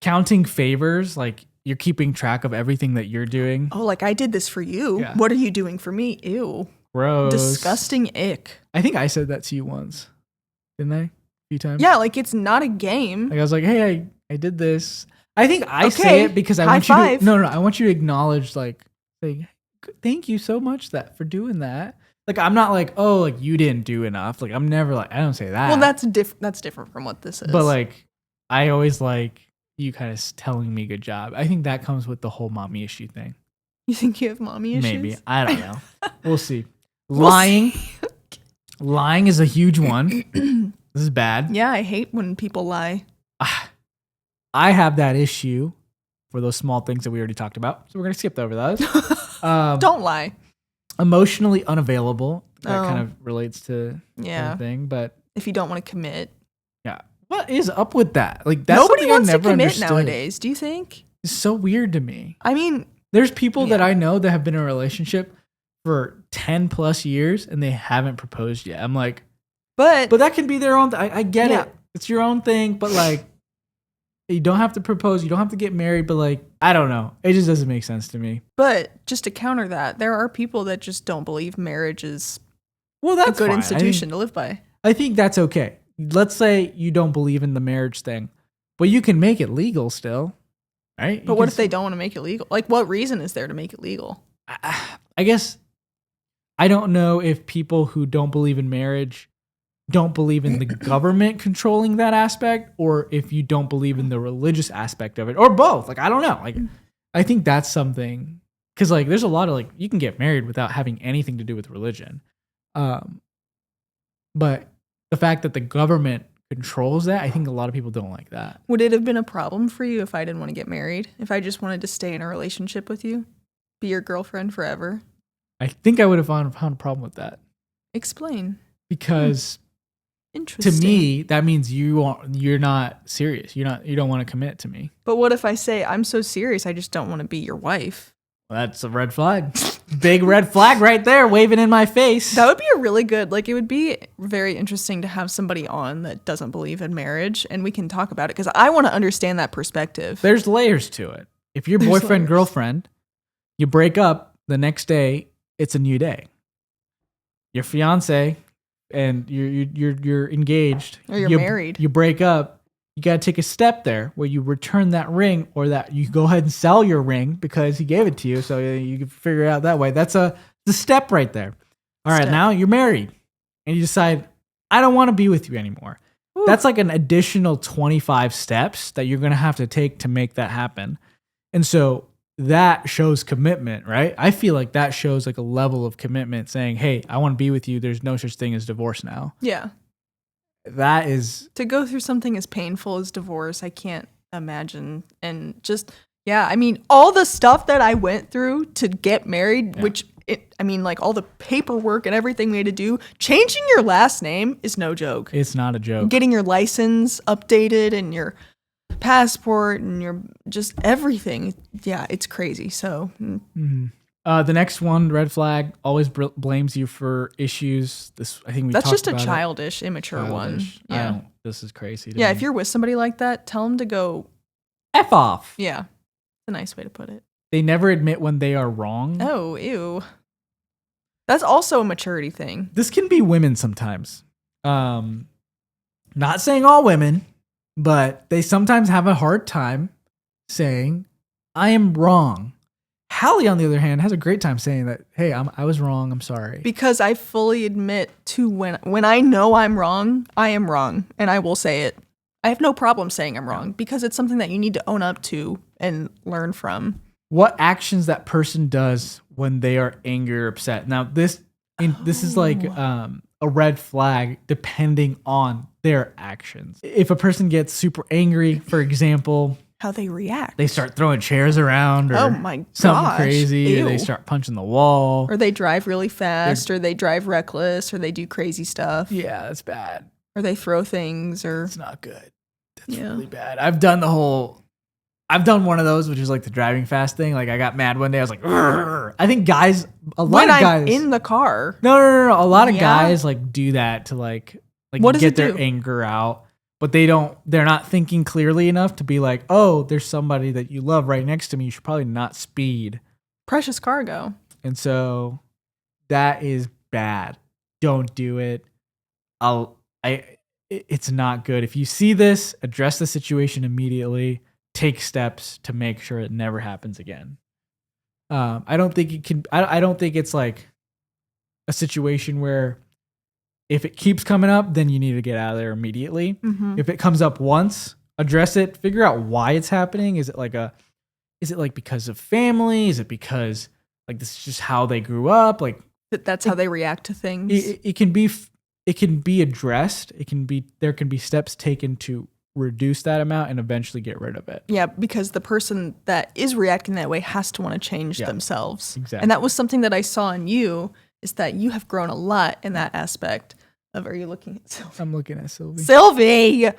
Speaker 1: Counting favors, like you're keeping track of everything that you're doing.
Speaker 2: Oh, like I did this for you.
Speaker 1: Yeah.
Speaker 2: What are you doing for me? Ew.
Speaker 1: Gross.
Speaker 2: Disgusting ick.
Speaker 1: I think I said that to you once. Didn't I? A few times?
Speaker 2: Yeah, like it's not a game.
Speaker 1: Like I was like, hey, I did this. I think I say
Speaker 2: Okay,
Speaker 1: it because I
Speaker 2: high
Speaker 1: want you
Speaker 2: five.
Speaker 1: to no, I want you to acknowledge like saying, thank you so much for doing that. Like I'm not like, oh, like you didn't do enough. Like I'm never like I don't say that.
Speaker 2: Well, that's different from what this is.
Speaker 1: But like I always like you kind of telling me good job. I think that comes with the whole mommy issue thing.
Speaker 2: you think you have mommy issues?
Speaker 1: Maybe. I don't know. We'll see. Lying. Lying is a huge one. This is bad.
Speaker 2: Yeah, I hate when people lie.
Speaker 1: I have that issue for those small things that we already talked about. So we're going to skip over those.
Speaker 2: Don't lie.
Speaker 1: Emotionally unavailable. That
Speaker 2: Oh.
Speaker 1: kind of relates to
Speaker 2: Yeah.
Speaker 1: everything. But
Speaker 2: If you don't want to commit.
Speaker 1: yeah. What is up with that? Like that's
Speaker 2: Nobody
Speaker 1: something I
Speaker 2: wants to
Speaker 1: never
Speaker 2: commit
Speaker 1: understood.
Speaker 2: nowadays, do you think?
Speaker 1: It's so weird to me.
Speaker 2: I mean,
Speaker 1: There's people that
Speaker 2: Yeah.
Speaker 1: I know that have been in a relationship for 10 plus years and they haven't proposed yet. I'm like,
Speaker 2: but
Speaker 1: but that can be their own. I get
Speaker 2: Yeah.
Speaker 1: it. It's your own thing. But like, you don't have to propose. You don't have to get married. But like, I don't know. It just doesn't make sense to me.
Speaker 2: just to counter that, there are people that just don't believe marriage is
Speaker 1: Well,
Speaker 2: a
Speaker 1: that's
Speaker 2: good
Speaker 1: fine.
Speaker 2: institution to live by.
Speaker 1: I think that's okay. Let's say you don't believe in the marriage thing, but you can make it legal still, right?
Speaker 2: But what if they don't want to make it legal? Like, what reason is there to make it legal?
Speaker 1: I guess I don't know if people who don't believe in marriage don't believe in the government controlling that aspect, or if you don't believe in the religious aspect of it, or both. Like I don't know. Like I think that's something because like there's a lot of like you can get married without having anything to do with religion, but the fact that the government controls that, I think a lot of people don't like that.
Speaker 2: Would it have been a problem for you if I didn't want to get married? If I just wanted to stay in a relationship with you? Be your girlfriend forever?
Speaker 1: I think I would have found a problem with that
Speaker 2: Explain.
Speaker 1: because to
Speaker 2: Interesting.
Speaker 1: me that means you're not serious. You don't want to commit to me.
Speaker 2: But what if I say, I'm so serious, I just don't want to be your wife?
Speaker 1: Well, that's a red flag. Big red flag right there, waving in my face.
Speaker 2: That would be a really good, like, it would be very interesting to have somebody on that doesn't believe in marriage, and we can talk about it, because I want to understand that perspective.
Speaker 1: There's layers to it. If you're
Speaker 2: There's
Speaker 1: boyfriend,
Speaker 2: layers.
Speaker 1: girlfriend, you break up, the next day, it's a new day. Your fiance and you're engaged.
Speaker 2: Or you're
Speaker 1: you,
Speaker 2: married.
Speaker 1: You break up. You got to take a step there where you return that ring, or that you go ahead and sell your ring because he gave it to you, so you can figure it out that way. That's the step right there. All right,
Speaker 2: Step.
Speaker 1: now you're married, and you decide I don't want to be with you anymore.
Speaker 2: Ooh.
Speaker 1: That's like an additional 25 steps that you're going to have to take to make that happen. And so that shows commitment, right? I feel like that shows like a level of commitment saying, hey, I want to be with you. There's no such thing as divorce now.
Speaker 2: Yeah.
Speaker 1: That is...
Speaker 2: To go through something as painful as divorce, I can't imagine. And just, yeah, I mean, all the stuff that I went through to get married, which, like all the paperwork and everything we had to do, changing your last name is no joke.
Speaker 1: It's not a joke.
Speaker 2: Getting your license updated and your passport and your just everything. Yeah, it's crazy. So
Speaker 1: the next one, red flag, always blames you for issues. This, I think we
Speaker 2: that's
Speaker 1: talked
Speaker 2: just a
Speaker 1: about
Speaker 2: childish, immature one. Yeah,
Speaker 1: this is crazy.
Speaker 2: Yeah, if you're with somebody like that, tell them to go
Speaker 1: F off.
Speaker 2: Yeah, it's a nice way to put it.
Speaker 1: They never admit when they are wrong.
Speaker 2: Oh, ew. That's also a maturity thing.
Speaker 1: This can be women sometimes. Not saying all women, but they sometimes have a hard time saying, I am wrong. Hallie, on the other hand, has a great time saying that, hey, I was wrong. I'm sorry.
Speaker 2: Because I fully admit to when I know I'm wrong, I am wrong. And I will say it. I have no problem saying I'm wrong because it's something that you need to own up to and learn from.
Speaker 1: What actions that person does when they are angry or upset. Now, this is like a red flag depending on their actions. If a person gets super angry, for example,
Speaker 2: how they react.
Speaker 1: They start throwing chairs around or something crazy.
Speaker 2: Ew.
Speaker 1: Or they start punching the wall.
Speaker 2: Or they drive really fast or they drive reckless or they do crazy stuff.
Speaker 1: Yeah, that's bad.
Speaker 2: Or they throw things or...
Speaker 1: It's not good. That's really bad. I've done one of those, which is like the driving fast thing. Like I got mad one day. I was like, "Rrr." I think guys, a lot of guys...
Speaker 2: I'm in the car.
Speaker 1: No. A lot of guys like do that to like
Speaker 2: what does
Speaker 1: get
Speaker 2: it
Speaker 1: their
Speaker 2: do?
Speaker 1: anger out. But they're not thinking clearly enough to be like, oh, there's somebody that you love right next to me. You should probably not speed.
Speaker 2: Precious cargo.
Speaker 1: And so that is bad. Don't do it. It's not good. If you see this, address the situation immediately. Take steps to make sure it never happens again. I don't think it's like a situation where if it keeps coming up, then you need to get out of there immediately.
Speaker 2: Mm-hmm.
Speaker 1: If it comes up once, address it. Figure out why it's happening. Is it like because of family? Is it because like this is just how they grew up? Like
Speaker 2: that's how they react to things.
Speaker 1: It can be addressed. There can be steps taken to reduce that amount and eventually get rid of it.
Speaker 2: Yeah, because the person that is reacting that way has to want to change themselves.
Speaker 1: Exactly.
Speaker 2: And that was something that I saw in you, is that you have grown a lot in that aspect of, are you looking at Sylvie?
Speaker 1: I'm looking at Sylvie.
Speaker 2: Sylvie!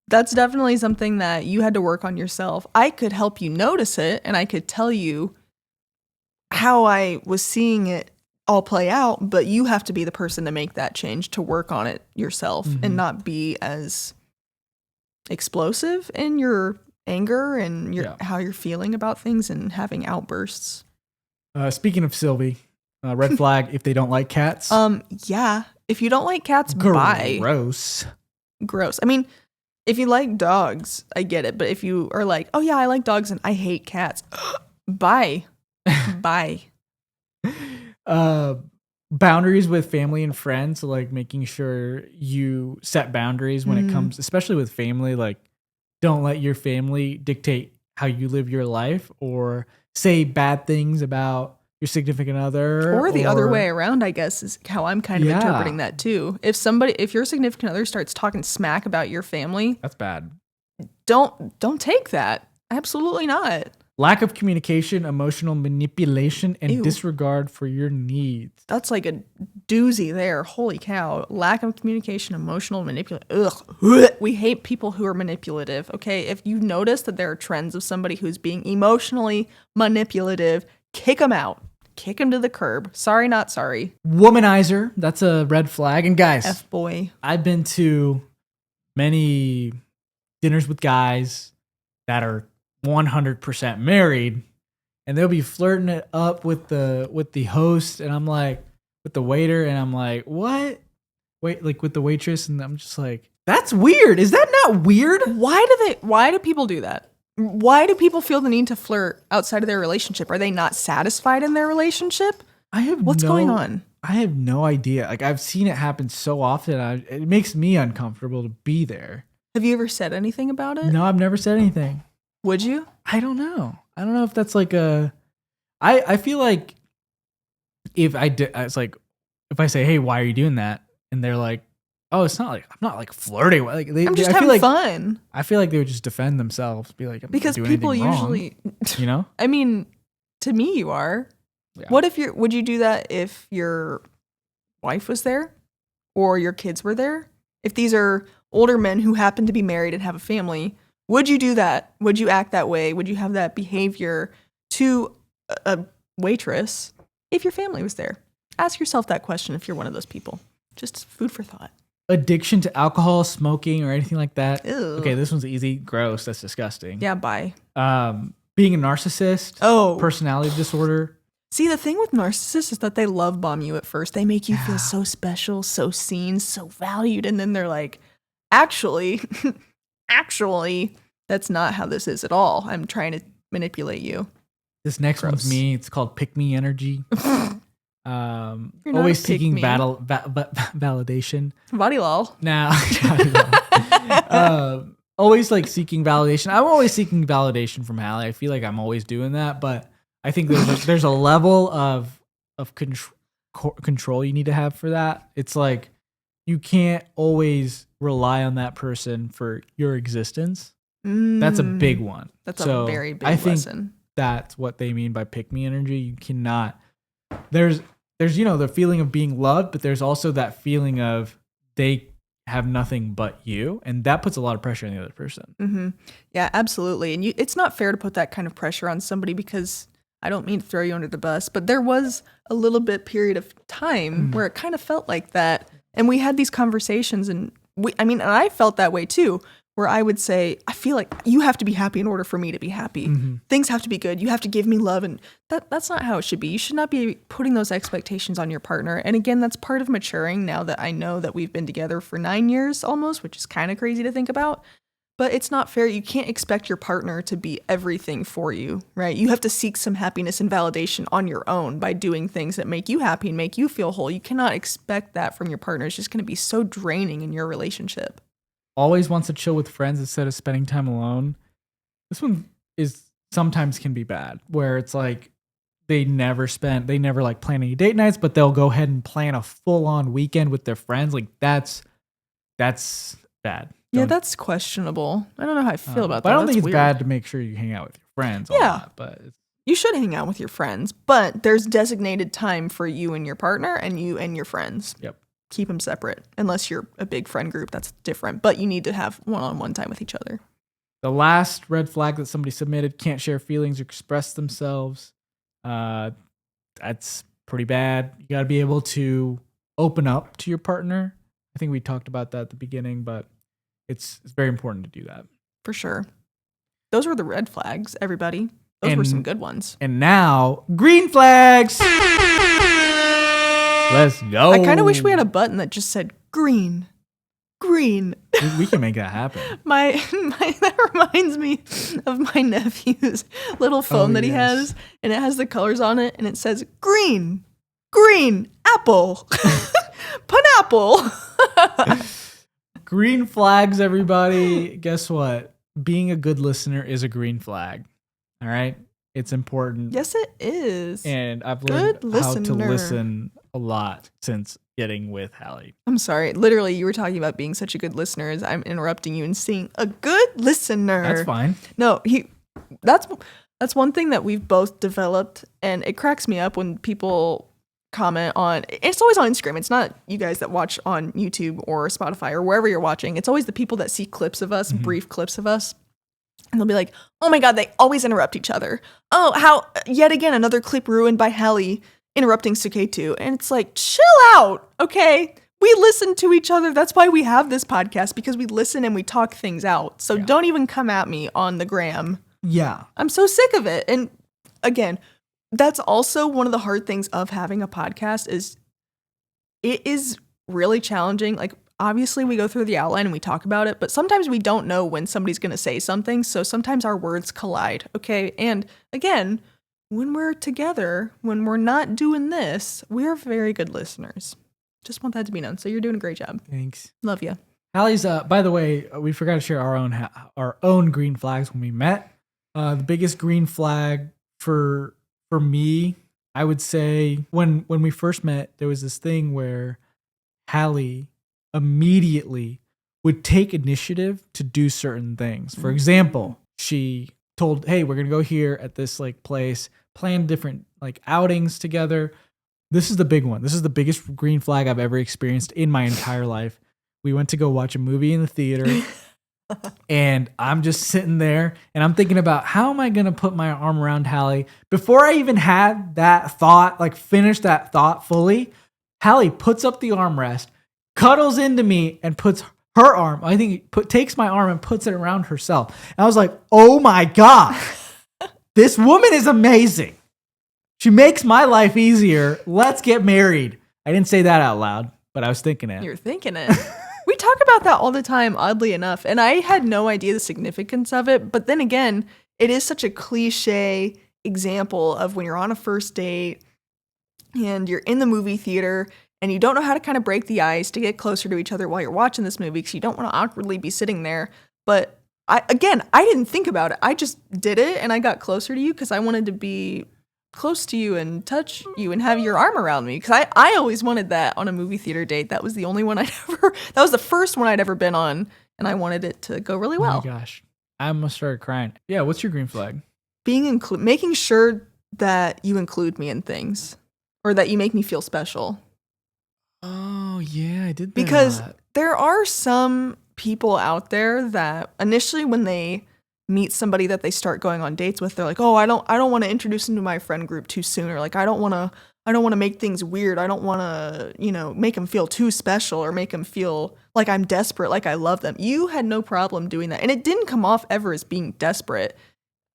Speaker 2: That's definitely something that you had to work on yourself. I could help you notice it, and I could tell you how I was seeing it all play out, but you have to be the person to make that change, to work on it yourself, and not be as explosive in your anger and how you're feeling about things and having outbursts.
Speaker 1: Speaking of Sylvie, red flag if they don't like cats.
Speaker 2: Yeah. If you don't like cats, bye. Gross. I mean, if you like dogs, I get it. But if you are like, oh yeah, I like dogs and I hate cats, bye. Bye.
Speaker 1: Boundaries with family and friends, so like making sure you set boundaries when it comes, especially with family. Like, don't let your family dictate how you live your life or say bad things about your significant other.
Speaker 2: Or the other way around, I guess, is how I'm kind of interpreting that too. If your significant other starts talking smack about your family,
Speaker 1: that's bad.
Speaker 2: Don't take that. Absolutely not.
Speaker 1: Lack of communication, emotional manipulation, and disregard for your needs.
Speaker 2: That's like a doozy there. Holy cow. Lack of communication, emotional manipulation. Ugh. We hate people who are manipulative, okay? If you notice that there are trends of somebody who's being emotionally manipulative, kick them out. Kick them to the curb. Sorry, not sorry.
Speaker 1: Womanizer. That's a red flag. And guys,
Speaker 2: F-boy.
Speaker 1: I've been to many dinners with guys that are 100% married, and they'll be flirting it up with the host, and I'm like, with the waiter, and I'm like, what? Wait, like with the waitress, and I'm just like, that's weird. Is that not weird?
Speaker 2: Why do people do that? Why do people feel the need to flirt outside of their relationship? Are they not satisfied in their relationship?
Speaker 1: What's
Speaker 2: going on?
Speaker 1: I have no idea. Like I've seen it happen so often. It makes me uncomfortable to be there.
Speaker 2: Have you ever said anything about it?
Speaker 1: No, I've never said anything.
Speaker 2: Would you?
Speaker 1: I don't know. I don't know if that's like I feel like if I did, it's like if I say, "Hey, why are you doing that?" and they're like, "Oh, it's not like I'm not like flirting." Like
Speaker 2: I'm just
Speaker 1: I feel
Speaker 2: having
Speaker 1: like,
Speaker 2: fun.
Speaker 1: I feel like they would just defend themselves, be like, I'm
Speaker 2: Because
Speaker 1: not doing
Speaker 2: people
Speaker 1: anything wrong,
Speaker 2: usually,
Speaker 1: you know.
Speaker 2: I mean, to me, you are.
Speaker 1: Yeah.
Speaker 2: What if would you do that if your wife was there or your kids were there? If these are older men who happen to be married and have a family, would you do that? Would you act that way? Would you have that behavior to a waitress if your family was there? Ask yourself that question if you're one of those people. Just food for thought.
Speaker 1: Addiction to alcohol, smoking, or anything like that.
Speaker 2: Ew.
Speaker 1: Okay, this one's easy. Gross. That's disgusting.
Speaker 2: Yeah, bye.
Speaker 1: Being a narcissist.
Speaker 2: Oh.
Speaker 1: Personality disorder.
Speaker 2: See, the thing with narcissists is that they love bomb you at first. They make you feel so special, so seen, so valued. And then they're like, actually, that's not how this is at all. I'm trying to manipulate you.
Speaker 1: This next
Speaker 2: Gross.
Speaker 1: one's me. It's called pick me energy.
Speaker 2: You're not
Speaker 1: Always
Speaker 2: a
Speaker 1: seeking
Speaker 2: pick-me.
Speaker 1: validation.
Speaker 2: Body lol.
Speaker 1: Now, always like seeking validation. I'm always seeking validation from Hallie. I feel like I'm always doing that, but I think there's a level of control you need to have for that. It's like you can't always rely on that person for your existence. That's a big one.
Speaker 2: That's
Speaker 1: So
Speaker 2: a very big
Speaker 1: I think
Speaker 2: lesson.
Speaker 1: that's what they mean by pick me energy. You cannot. There's the feeling of being loved, but there's also that feeling of they have nothing but you, and that puts a lot of pressure on the other person.
Speaker 2: Mm-hmm. Yeah, absolutely. And it's not fair to put that kind of pressure on somebody because I don't mean to throw you under the bus, but there was a little bit period of time where it kind of felt like that. And we had these conversations and and I felt that way too, where I would say, I feel like you have to be happy in order for me to be happy.
Speaker 1: Mm-hmm.
Speaker 2: Things have to be good. You have to give me love. And that's not how it should be. You should not be putting those expectations on your partner. And again, that's part of maturing now that I know that we've been together for 9 years almost, which is kind of crazy to think about. But it's not fair. You can't expect your partner to be everything for you, right? You have to seek some happiness and validation on your own by doing things that make you happy and make you feel whole. You cannot expect that from your partner. It's just going to be so draining in your relationship.
Speaker 1: Always wants to chill with friends instead of spending time alone. This one sometimes can be bad, where it's like they never like plan any date nights, but they'll go ahead and plan a full on weekend with their friends. Like that's bad.
Speaker 2: Yeah, that's questionable. I don't know how I feel about
Speaker 1: but
Speaker 2: that.
Speaker 1: I don't think
Speaker 2: That's
Speaker 1: it's
Speaker 2: weird.
Speaker 1: bad to make sure you hang out with your friends. A
Speaker 2: Yeah.
Speaker 1: lot, but
Speaker 2: You should hang out with your friends, but there's designated time for you and your partner and you and your friends.
Speaker 1: Yep.
Speaker 2: Keep them separate. Unless you're a big friend group, that's different. But you need to have one-on-one time with each other.
Speaker 1: The last red flag that somebody submitted: can't share feelings or express themselves. That's pretty bad. You got to be able to open up to your partner. I think we talked about that at the beginning, but it's very important to do that.
Speaker 2: For sure. Those were the red flags, everybody. Those were some good ones.
Speaker 1: And now, green flags. Let's go.
Speaker 2: I kind of wish we had a button that just said green. Green.
Speaker 1: We can make that happen.
Speaker 2: That reminds me of my nephew's little phone that he has, and it has the colors on it, and it says green, apple, pineapple.
Speaker 1: Green flags, everybody. Guess what? Being a good listener is a green flag. All right? It's important.
Speaker 2: Yes, it is.
Speaker 1: And I've learned
Speaker 2: Good
Speaker 1: how to
Speaker 2: listener.
Speaker 1: listen a lot since getting with Hallie.
Speaker 2: I'm sorry. Literally, you were talking about being such a good listener as I'm interrupting you and saying a good listener.
Speaker 1: That's fine.
Speaker 2: No, that's one thing that we've both developed, and it cracks me up when people comment on. It's always on Instagram. It's not you guys that watch on YouTube or Spotify or wherever you're watching. It's always the people that see clips of us, brief clips of us. And they'll be like, oh my God, they always interrupt each other. Oh, how yet again another clip ruined by Hallie interrupting Suketu. And it's like, chill out, okay? We listen to each other. That's why we have this podcast, because we listen and we talk things out. So don't even come at me on the gram.
Speaker 1: Yeah.
Speaker 2: I'm so sick of it. And again, that's also one of the hard things of having a podcast is it is really challenging. Like, obviously we go through the outline and we talk about it, but sometimes we don't know when somebody's going to say something. So sometimes our words collide. Okay. And again, when we're together, when we're not doing this, we're very good listeners. Just want that to be known. So you're doing a great job.
Speaker 1: Thanks.
Speaker 2: Love you.
Speaker 1: Hallie's, by the way, we forgot to share our own green flags when we met. The biggest green flag for me, I would say, when we first met, there was this thing where Hallie immediately would take initiative to do certain things. For example, she told, "Hey, we're gonna go here at this like place, plan different like outings together." This is the big one. This is the biggest green flag I've ever experienced in my entire life. We went to go watch a movie in the theater. And I'm just sitting there and I'm thinking about how am I going to put my arm around Hallie? Before I even had that thought, like finish that thought fully, Hallie puts up the armrest, cuddles into me and puts her arm, I think takes my arm and puts it around herself. And I was like, oh my God, this woman is amazing. She makes my life easier. Let's get married. I didn't say that out loud, but I was thinking it.
Speaker 2: You're thinking it. We talk about that all the time, oddly enough, and I had no idea the significance of it. But then again, it is such a cliche example of when you're on a first date and you're in the movie theater and you don't know how to kind of break the ice to get closer to each other while you're watching this movie because you don't want to awkwardly be sitting there. But I didn't think about it. I just did it and I got closer to you because I wanted to be close to you and touch you and have your arm around me because I always wanted that on a movie theater date. That was the only one that was the first one I'd ever been on, and I wanted it to go really well.
Speaker 1: Oh my gosh, I almost started crying. Yeah, what's your green flag?
Speaker 2: Making sure that you include me in things or that you make me feel special.
Speaker 1: Oh yeah, I did that
Speaker 2: because
Speaker 1: a lot.
Speaker 2: There are some people out there that initially when they meet somebody that they start going on dates with, they're like, oh, I don't want to introduce them to my friend group too soon, or like I don't want to make things weird. I don't want to, make them feel too special or make them feel like I'm desperate, like I love them. You had no problem doing that, and it didn't come off ever as being desperate.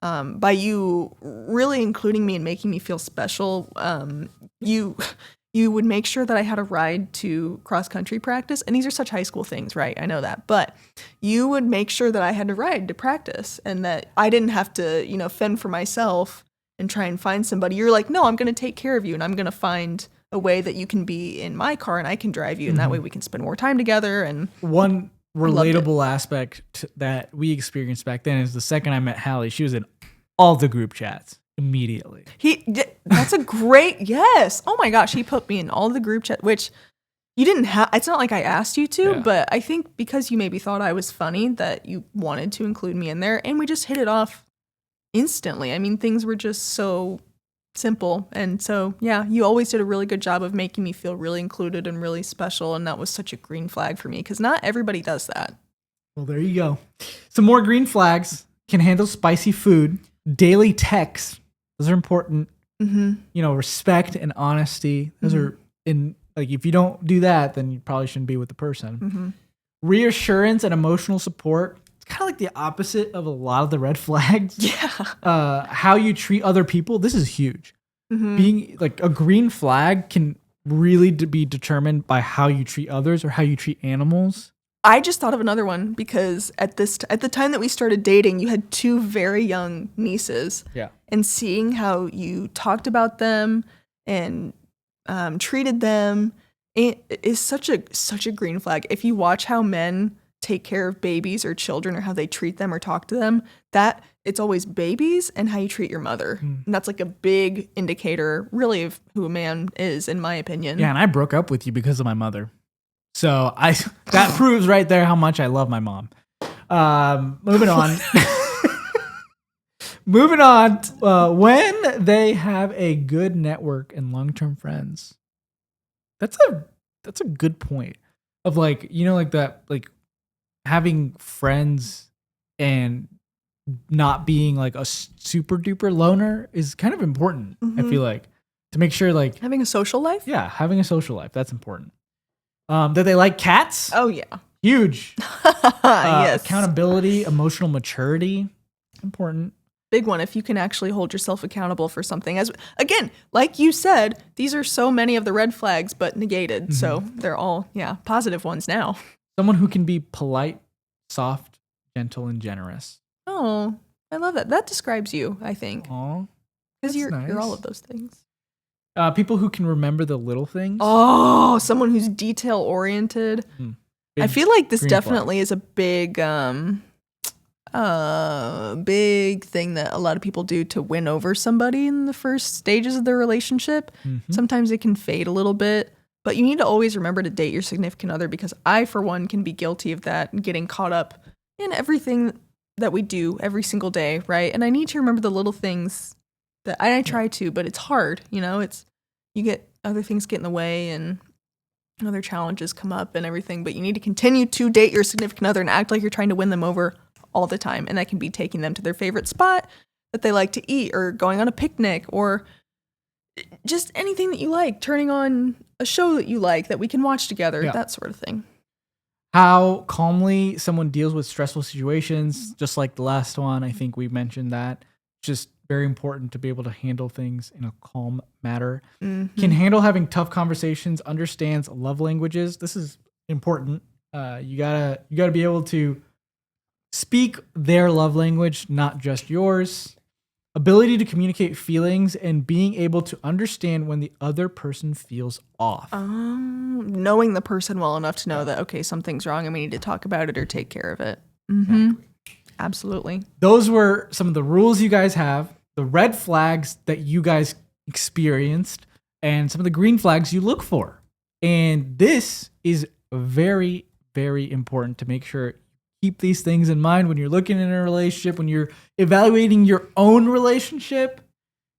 Speaker 2: By you really including me and making me feel special, you would make sure that I had a ride to cross-country practice. And these are such high school things, right? I know that. But you would make sure that I had a ride to practice and that I didn't have to, fend for myself and try and find somebody. You're like, no, I'm going to take care of you and I'm going to find a way that you can be in my car and I can drive you. And that way we can spend more time together. And
Speaker 1: one relatable aspect that we experienced back then is the second I met Hallie, she was in all the group chats. Immediately.
Speaker 2: That's a great, yes. Oh my gosh, he put me in all the group chat, which you didn't have. It's not like I asked you to, but I think because you maybe thought I was funny that you wanted to include me in there, and we just hit it off instantly. I mean, things were just so simple, and so yeah, you always did a really good job of making me feel really included and really special, and that was such a green flag for me because not everybody does that.
Speaker 1: Well, there you go. Some more green flags: can handle spicy food, daily texts. Those are important. Mm-hmm. Respect and honesty. Those are if you don't do that, then you probably shouldn't be with the person. Mm-hmm. Reassurance and emotional support. It's kind of like the opposite of a lot of the red flags.
Speaker 2: Yeah.
Speaker 1: How you treat other people. This is huge. Mm-hmm. Being like a green flag can really be determined by how you treat others or how you treat animals.
Speaker 2: I just thought of another one because at the time that we started dating, you had two very young nieces.
Speaker 1: Yeah.
Speaker 2: And seeing how you talked about them and treated them is such a green flag. If you watch how men take care of babies or children or how they treat them or talk to them, that it's always babies and how you treat your mother. And that's like a big indicator really of who a man is, in my opinion.
Speaker 1: Yeah, and I broke up with you because of my mother. So that proves right there how much I love my mom. Moving on. When they have a good network and long-term friends. That's a good point of like that, like having friends and not being like a super duper loner is kind of important. I feel like to make sure like
Speaker 2: having a social life.
Speaker 1: Yeah, having a social life. That's important. That they like cats.
Speaker 2: Oh yeah,
Speaker 1: huge.
Speaker 2: Yes.
Speaker 1: Accountability, emotional maturity, important.
Speaker 2: Big one. If you can actually hold yourself accountable for something, as again, like you said, these are so many of the red flags, but negated. Mm-hmm. So they're all positive ones now.
Speaker 1: Someone who can be polite, soft, gentle, and generous.
Speaker 2: Oh, I love that. That describes you, I think.
Speaker 1: Aw.
Speaker 2: Because
Speaker 1: That's
Speaker 2: you're all
Speaker 1: nice.
Speaker 2: of those things.
Speaker 1: People who can remember the little things.
Speaker 2: Oh, someone who's detail oriented. I
Speaker 1: Big
Speaker 2: feel like this
Speaker 1: green
Speaker 2: definitely is a big big thing that a lot of people do to win over somebody in the first stages of their relationship.
Speaker 1: Mhm.
Speaker 2: Sometimes it can fade a little bit, but you need to always remember to date your significant other, because I, for one, can be guilty of that and getting caught up in everything that we do every single day, right? And I need to remember the little things that I try to, but it's hard, it's, you get other things get in the way and other challenges come up and everything, but you need to continue to date your significant other and act like you're trying to win them over all the time. And that can be taking them to their favorite spot that they like to eat, or going on a picnic, or just anything that you like, turning on a show that you like that we can watch together, that sort of thing.
Speaker 1: How calmly someone deals with stressful situations, just like the last one. I think we mentioned that. Just very important to be able to handle things in a calm manner.
Speaker 2: Mm-hmm.
Speaker 1: Can handle having tough conversations, understands love languages. This is important. You gotta be able to speak their love language, not just yours. Ability to communicate feelings and being able to understand when the other person feels off.
Speaker 2: Knowing the person well enough to know that, okay, something's wrong and we need to talk about it or take care of it. Mm-hmm.
Speaker 1: Exactly.
Speaker 2: Absolutely.
Speaker 1: Those were some of the rules you guys have, the red flags that you guys experienced, and some of the green flags you look for. And this is very, very important to make sure keep these things in mind when you're looking in a relationship, when you're evaluating your own relationship.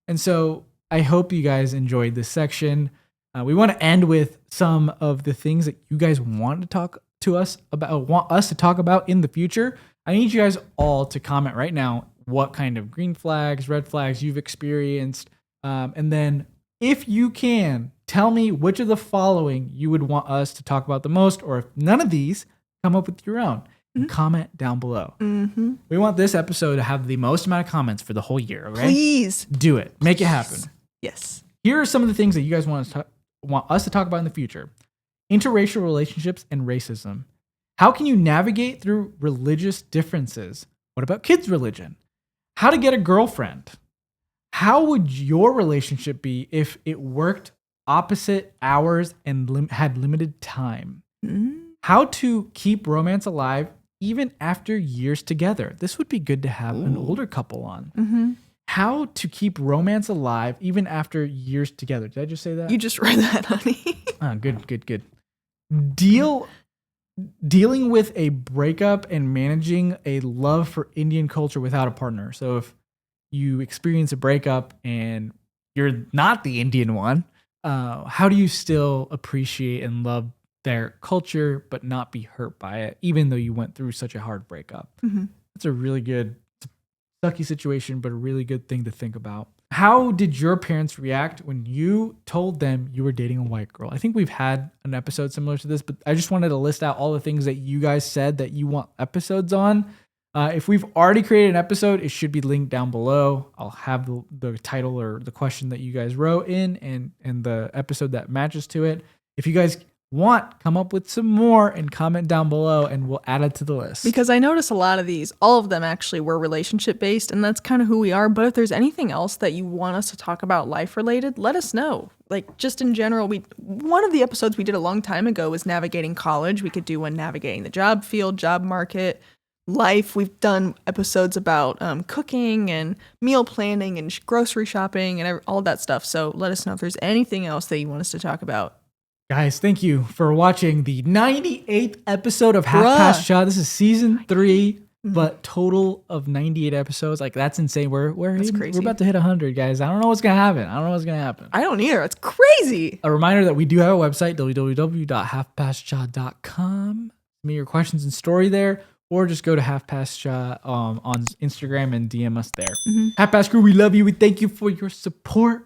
Speaker 1: And so I hope you guys enjoyed this section. We want to end with some of the things that you guys want to talk to us about, want us to talk about in the future. I need you guys all to comment right now what kind of green flags, red flags you've experienced. And then if you can, tell me which of the following you would want us to talk about the most, or if none of these, come up with your own. And comment down below.
Speaker 2: Mm-hmm.
Speaker 1: We want this episode to have the most amount of comments for the whole year, okay?
Speaker 2: Please.
Speaker 1: Do it. Make it happen.
Speaker 2: Yes.
Speaker 1: Here are some of the things that you guys want us to talk about in the future. Interracial relationships and racism. How can you navigate through religious differences? What about kids' religion? How to get a girlfriend. How would your relationship be if it worked opposite hours and had limited time?
Speaker 2: Mm-hmm.
Speaker 1: How to keep romance alive even after years together. This would be good to have an older couple on.
Speaker 2: Mm-hmm.
Speaker 1: How to keep romance alive even after years together. Did I just say that?
Speaker 2: You just read that, honey.
Speaker 1: Good. Dealing with a breakup and managing a love for Indian culture without a partner. So if you experience a breakup and you're not the Indian one, how do you still appreciate and love their culture but not be hurt by it, even though you went through such a hard breakup?
Speaker 2: Mm-hmm.
Speaker 1: That's a really good, sucky situation, but a really good thing to think about. How did your parents react when you told them you were dating a white girl? I think we've had an episode similar to this, but I just wanted to list out all the things that you guys said that you want episodes on. If we've already created an episode, it should be linked down below. I'll have the title or the question that you guys wrote in and the episode that matches to it. If you guys come up with some more and comment down below and we'll add it to the list.
Speaker 2: Because I notice a lot of these, all of them actually were relationship based, and that's kind of who we are. But if there's anything else that you want us to talk about life related, let us know. Like just in general, one of the episodes we did a long time ago was navigating college. We could do one navigating the job field, job market, life. We've done episodes about cooking and meal planning and grocery shopping and all that stuff. So let us know if there's anything else that you want us to talk about.
Speaker 1: Guys, thank you for watching the 98th episode of Half Past Shot. This is season 3, but total of 98 episodes. Like, that's insane. We're
Speaker 2: crazy.
Speaker 1: We're about to hit 100, guys. I don't know what's going to happen.
Speaker 2: I don't either. It's crazy.
Speaker 1: A reminder that we do have a website, www.halfpastshot.com. Submit your questions and story there, or just go to Half Past Shot on Instagram and DM us there.
Speaker 2: Mm-hmm.
Speaker 1: Half Past Crew, we love you. We thank you for your support.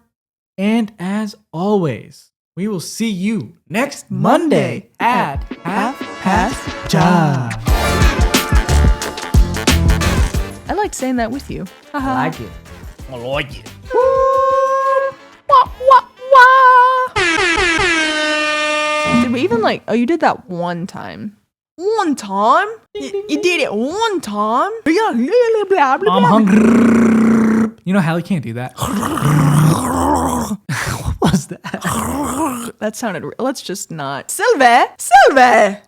Speaker 1: And as always, we will see you next Monday at Half Past Shot.
Speaker 2: I like saying that with you.
Speaker 1: I like it. I like it.
Speaker 2: Did we even you did that one time. One time? You did it one time?
Speaker 1: I'm hungry. You know, Hallie can't do that. What was that?
Speaker 2: That sounded. Let's just not. Sylvie! Sylvie!